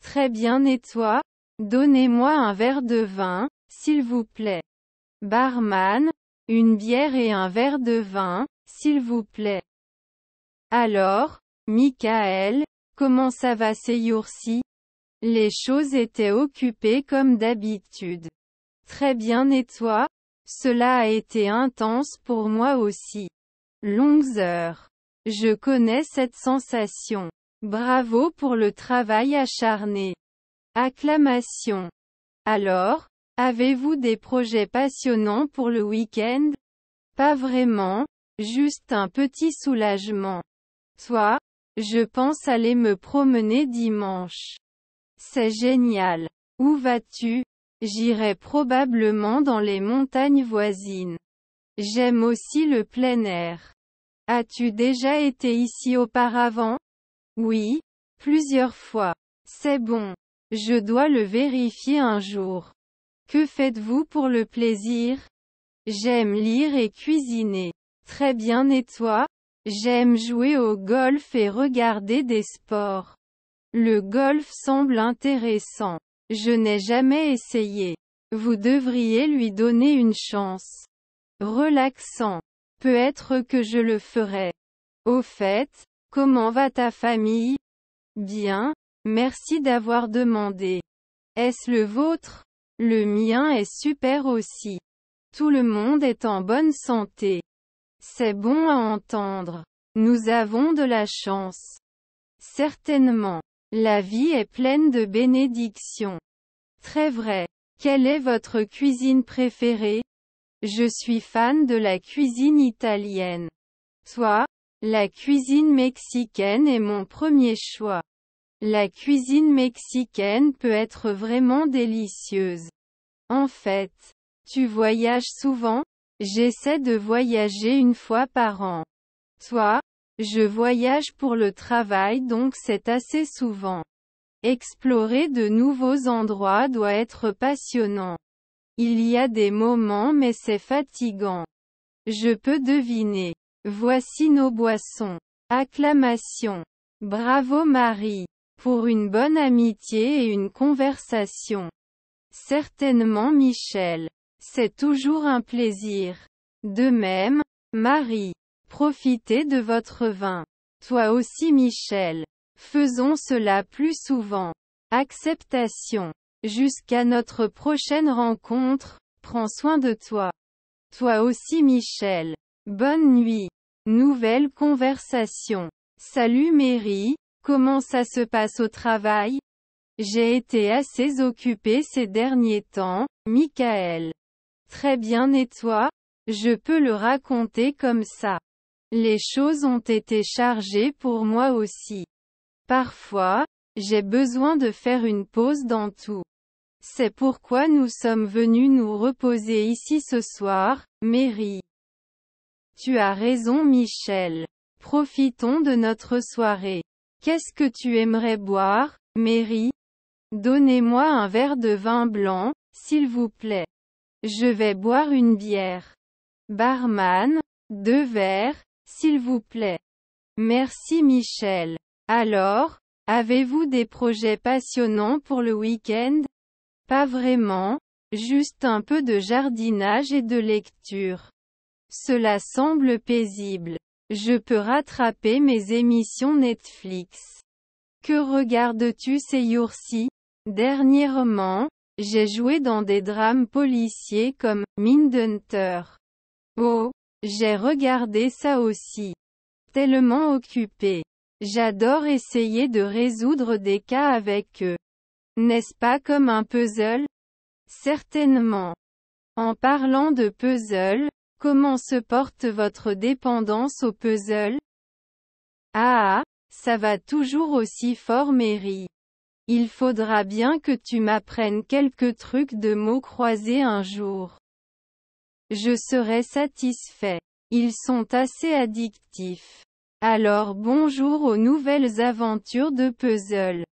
Très bien et toi? Donnez-moi un verre de vin, s'il vous plaît. Barman, une bière et un verre de vin, s'il vous plaît. Alors, Michael, comment ça va ces jours-ci? Les choses étaient occupées comme d'habitude. Très bien et toi? Cela a été intense pour moi aussi. Longues heures. Je connais cette sensation. Bravo pour le travail acharné. Acclamation. Alors, avez-vous des projets passionnants pour le week-end? Pas vraiment, juste un petit soulagement. Toi? Je pense aller me promener dimanche. C'est génial. Où vas-tu? J'irai probablement dans les montagnes voisines. J'aime aussi le plein air. As-tu déjà été ici auparavant? Oui, plusieurs fois. C'est bon. Je dois le vérifier un jour. Que faites-vous pour le plaisir? J'aime lire et cuisiner. Très bien et toi? J'aime jouer au golf et regarder des sports. Le golf semble intéressant. Je n'ai jamais essayé. Vous devriez lui donner une chance. Relaxant. Peut-être que je le ferai. Au fait, comment va ta famille? Bien, merci d'avoir demandé. Est-ce le vôtre? Le mien est super aussi. Tout le monde est en bonne santé. C'est bon à entendre. Nous avons de la chance. Certainement. La vie est pleine de bénédictions. Très vrai. Quelle est votre cuisine préférée? Je suis fan de la cuisine italienne. Toi? La cuisine mexicaine est mon premier choix. La cuisine mexicaine peut être vraiment délicieuse. En fait, tu voyages souvent? J'essaie de voyager une fois par an. Toi? Je voyage pour le travail donc c'est assez souvent. Explorer de nouveaux endroits doit être passionnant. Il y a des moments mais c'est fatigant. Je peux deviner. Voici nos boissons. Acclamation. Bravo Marie. Pour une bonne amitié et une conversation. Certainement Michel. C'est toujours un plaisir. De même, Marie. Profitez de votre vin. Toi aussi Michel. Faisons cela plus souvent. Acceptation. Jusqu'à notre prochaine rencontre, prends soin de toi. Toi aussi Michel. Bonne nuit. Nouvelle conversation. Salut Mary, comment ça se passe au travail? J'ai été assez occupée ces derniers temps, Michael. Très bien et toi? Je peux le raconter comme ça. Les choses ont été chargées pour moi aussi. Parfois, j'ai besoin de faire une pause dans tout. C'est pourquoi nous sommes venus nous reposer ici ce soir, Mary. Tu as raison Michel. Profitons de notre soirée. Qu'est-ce que tu aimerais boire, Mary? Donnez-moi un verre de vin blanc, s'il vous plaît. Je vais boire une bière. Barman, 2 verres, s'il vous plaît. Merci Michel. Alors, avez-vous des projets passionnants pour le week-end? Pas vraiment, juste un peu de jardinage et de lecture. Cela semble paisible. Je peux rattraper mes émissions Netflix. Que regardes-tu ces jours-ci? Dernièrement, j'ai joué dans des drames policiers comme Mindhunter. Oh, j'ai regardé ça aussi. Tellement occupé. J'adore essayer de résoudre des cas avec eux. N'est-ce pas comme un puzzle? Certainement. En parlant de puzzle, comment se porte votre dépendance au puzzle? Ah, ça va toujours aussi fort Mary. Il faudra bien que tu m'apprennes quelques trucs de mots croisés un jour. Je serai satisfait. Ils sont assez addictifs. Alors bonjour aux nouvelles aventures de puzzle.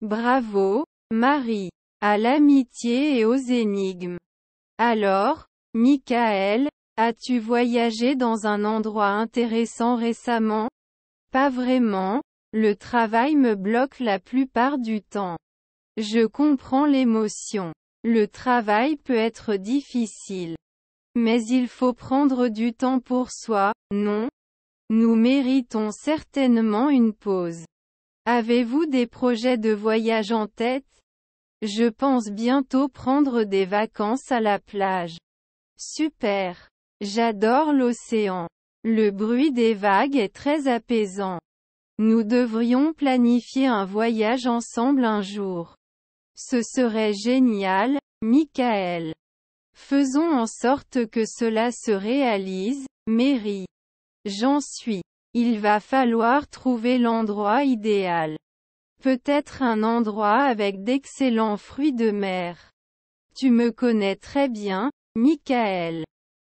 Bravo, Marie. À l'amitié et aux énigmes. Alors, Michael, as-tu voyagé dans un endroit intéressant récemment? Pas vraiment, le travail me bloque la plupart du temps. Je comprends l'émotion. Le travail peut être difficile. Mais il faut prendre du temps pour soi, non? Nous méritons certainement une pause. Avez-vous des projets de voyage en tête? Je pense bientôt prendre des vacances à la plage. Super. J'adore l'océan. Le bruit des vagues est très apaisant. Nous devrions planifier un voyage ensemble un jour. Ce serait génial, Michael. Faisons en sorte que cela se réalise, Mary. J'en suis. Il va falloir trouver l'endroit idéal. Peut-être un endroit avec d'excellents fruits de mer. Tu me connais très bien, Michael.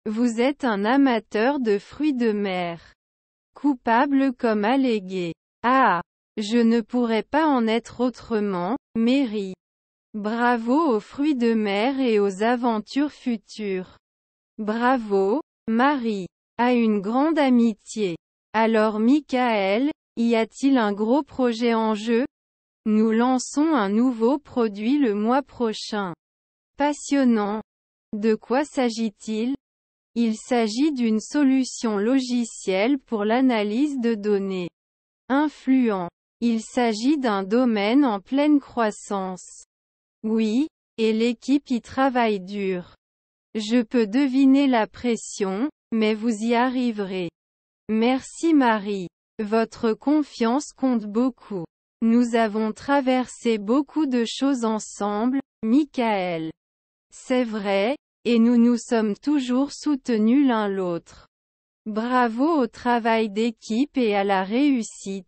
Vous êtes un amateur de fruits de mer. Coupable comme allégué. Ah! Je ne pourrais pas en être autrement, Mary. Bravo aux fruits de mer et aux aventures futures. Bravo, Marie. À une grande amitié. Alors Michael, y a-t-il un gros projet en jeu? Nous lançons un nouveau produit le mois prochain. Passionnant. De quoi s'agit-il? Il s'agit d'une solution logicielle pour l'analyse de données. Influent. Il s'agit d'un domaine en pleine croissance. Oui, et l'équipe y travaille dur. Je peux deviner la pression, mais vous y arriverez. Merci Marie. Votre confiance compte beaucoup. Nous avons traversé beaucoup de choses ensemble, Michael. C'est vrai, et nous nous sommes toujours soutenus l'un l'autre. Bravo au travail d'équipe et à la réussite.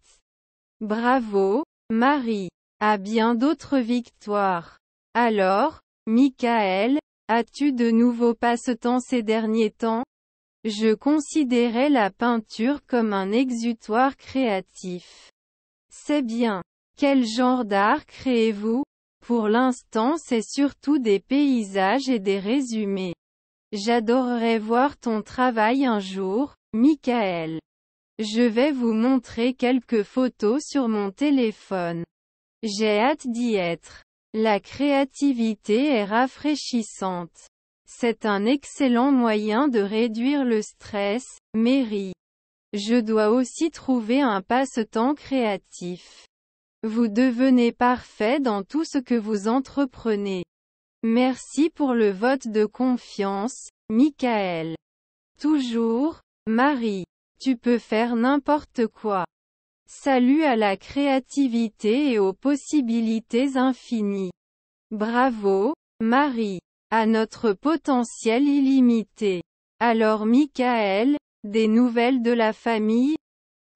Bravo, Marie. À bien d'autres victoires. Alors, Michael, as-tu de nouveaux passe-temps ces derniers temps? Je considérais la peinture comme un exutoire créatif. C'est bien. Quel genre d'art créez-vous? Pour l'instant c'est surtout des paysages et des résumés. J'adorerais voir ton travail un jour, Michael. Je vais vous montrer quelques photos sur mon téléphone. J'ai hâte d'y être. La créativité est rafraîchissante. C'est un excellent moyen de réduire le stress, Mary. Je dois aussi trouver un passe-temps créatif. Vous devenez parfait dans tout ce que vous entreprenez. Merci pour le vote de confiance, Michael. Toujours, Marie. Tu peux faire n'importe quoi. Salut à la créativité et aux possibilités infinies. Bravo, Marie. À notre potentiel illimité. Alors Michael, des nouvelles de la famille?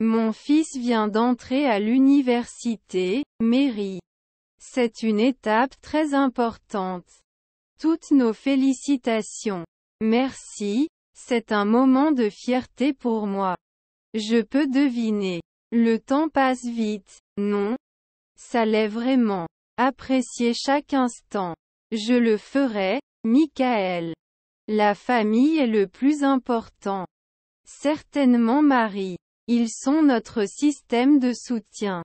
Mon fils vient d'entrer à l'université, Mary. C'est une étape très importante. Toutes nos félicitations. Merci, c'est un moment de fierté pour moi. Je peux deviner. Le temps passe vite, non? Ça l'est vraiment. Appréciez chaque instant. Je le ferai, Michael. La famille est le plus important. Certainement Marie. Ils sont notre système de soutien.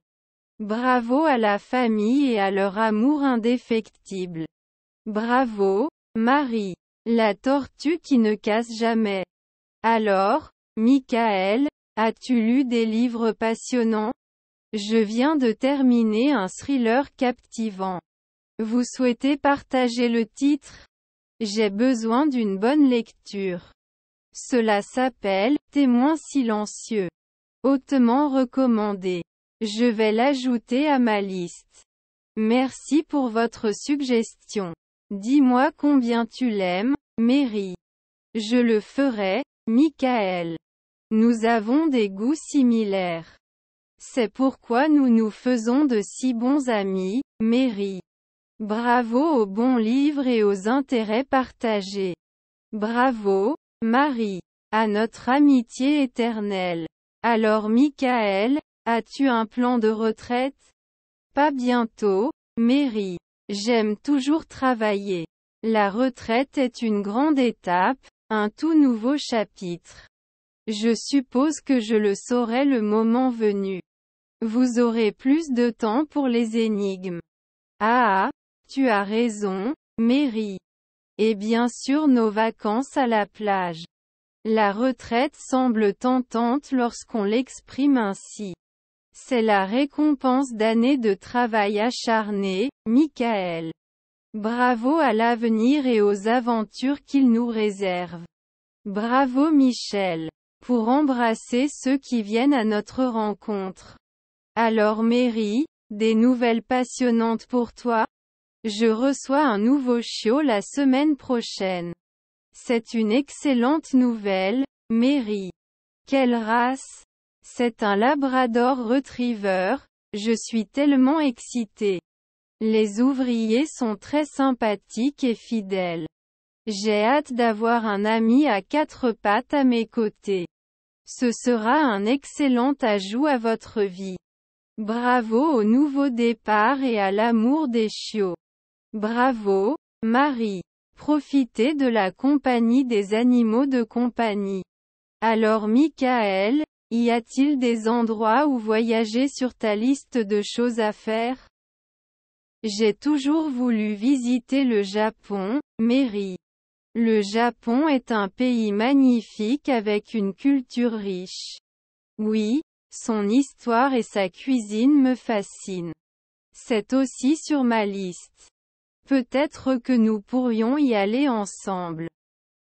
Bravo à la famille et à leur amour indéfectible. Bravo, Marie. La tortue qui ne casse jamais. Alors, Michael, as-tu lu des livres passionnants? Je viens de terminer un thriller captivant. Vous souhaitez partager le titre? J'ai besoin d'une bonne lecture. Cela s'appelle « Témoin silencieux ». Hautement recommandé. Je vais l'ajouter à ma liste. Merci pour votre suggestion. Dis-moi combien tu l'aimes, Mary. Je le ferai, Michael. Nous avons des goûts similaires. C'est pourquoi nous nous faisons de si bons amis, Mary. Bravo aux bons livres et aux intérêts partagés. Bravo, Marie, à notre amitié éternelle. Alors Michael, as-tu un plan de retraite? Pas bientôt, Mary. J'aime toujours travailler. La retraite est une grande étape, un tout nouveau chapitre. Je suppose que je le saurai le moment venu. Vous aurez plus de temps pour les énigmes. Ah, tu as raison, Mary. Et bien sûr nos vacances à la plage. La retraite semble tentante lorsqu'on l'exprime ainsi. C'est la récompense d'années de travail acharné, Michael. Bravo à l'avenir et aux aventures qu'il nous réserve. Bravo Michel. Pour embrasser ceux qui viennent à notre rencontre. Alors Mary, des nouvelles passionnantes pour toi? Je reçois un nouveau chiot la semaine prochaine. C'est une excellente nouvelle, Mary. Quelle race? C'est un Labrador Retriever, je suis tellement excitée. Les ouvriers sont très sympathiques et fidèles. J'ai hâte d'avoir un ami à quatre pattes à mes côtés. Ce sera un excellent ajout à votre vie. Bravo au nouveau départ et à l'amour des chiots. Bravo, Marie. Profitez de la compagnie des animaux de compagnie. Alors Michael, y a-t-il des endroits où voyager sur ta liste de choses à faire? J'ai toujours voulu visiter le Japon, Mary. Le Japon est un pays magnifique avec une culture riche. Oui, son histoire et sa cuisine me fascinent. C'est aussi sur ma liste. Peut-être que nous pourrions y aller ensemble.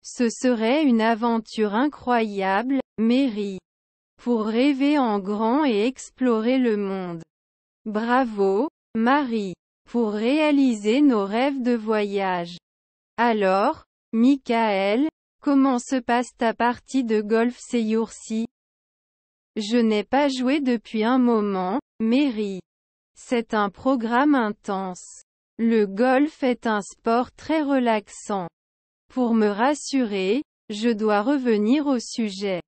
Ce serait une aventure incroyable, Mary. Pour rêver en grand et explorer le monde. Bravo, Marie. Pour réaliser nos rêves de voyage. Alors, Michael, comment se passe ta partie de golf ces jours-ci? Je n'ai pas joué depuis un moment, Mary. C'est un programme intense. Le golf est un sport très relaxant. Pour me rassurer, je dois revenir au sujet.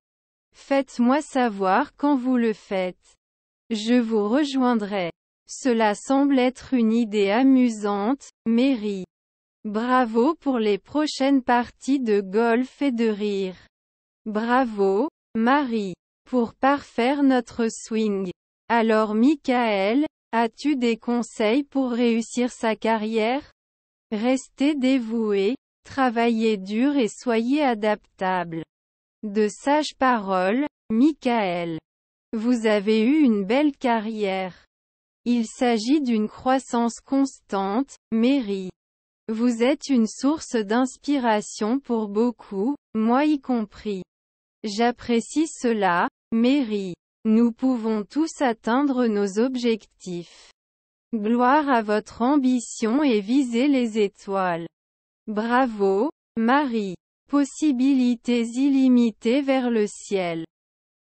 Faites-moi savoir quand vous le faites. Je vous rejoindrai. Cela semble être une idée amusante, Mary. Bravo pour les prochaines parties de golf et de rire. Bravo, Marie, pour parfaire notre swing. Alors Michael, as-tu des conseils pour réussir sa carrière? Restez dévoué, travaillez dur et soyez adaptable. De sages paroles, Michael. Vous avez eu une belle carrière. Il s'agit d'une croissance constante, Mary. Vous êtes une source d'inspiration pour beaucoup, moi y compris. J'apprécie cela, Mary. Nous pouvons tous atteindre nos objectifs. Gloire à votre ambition et visez les étoiles. Bravo, Marie. Possibilités illimitées vers le ciel.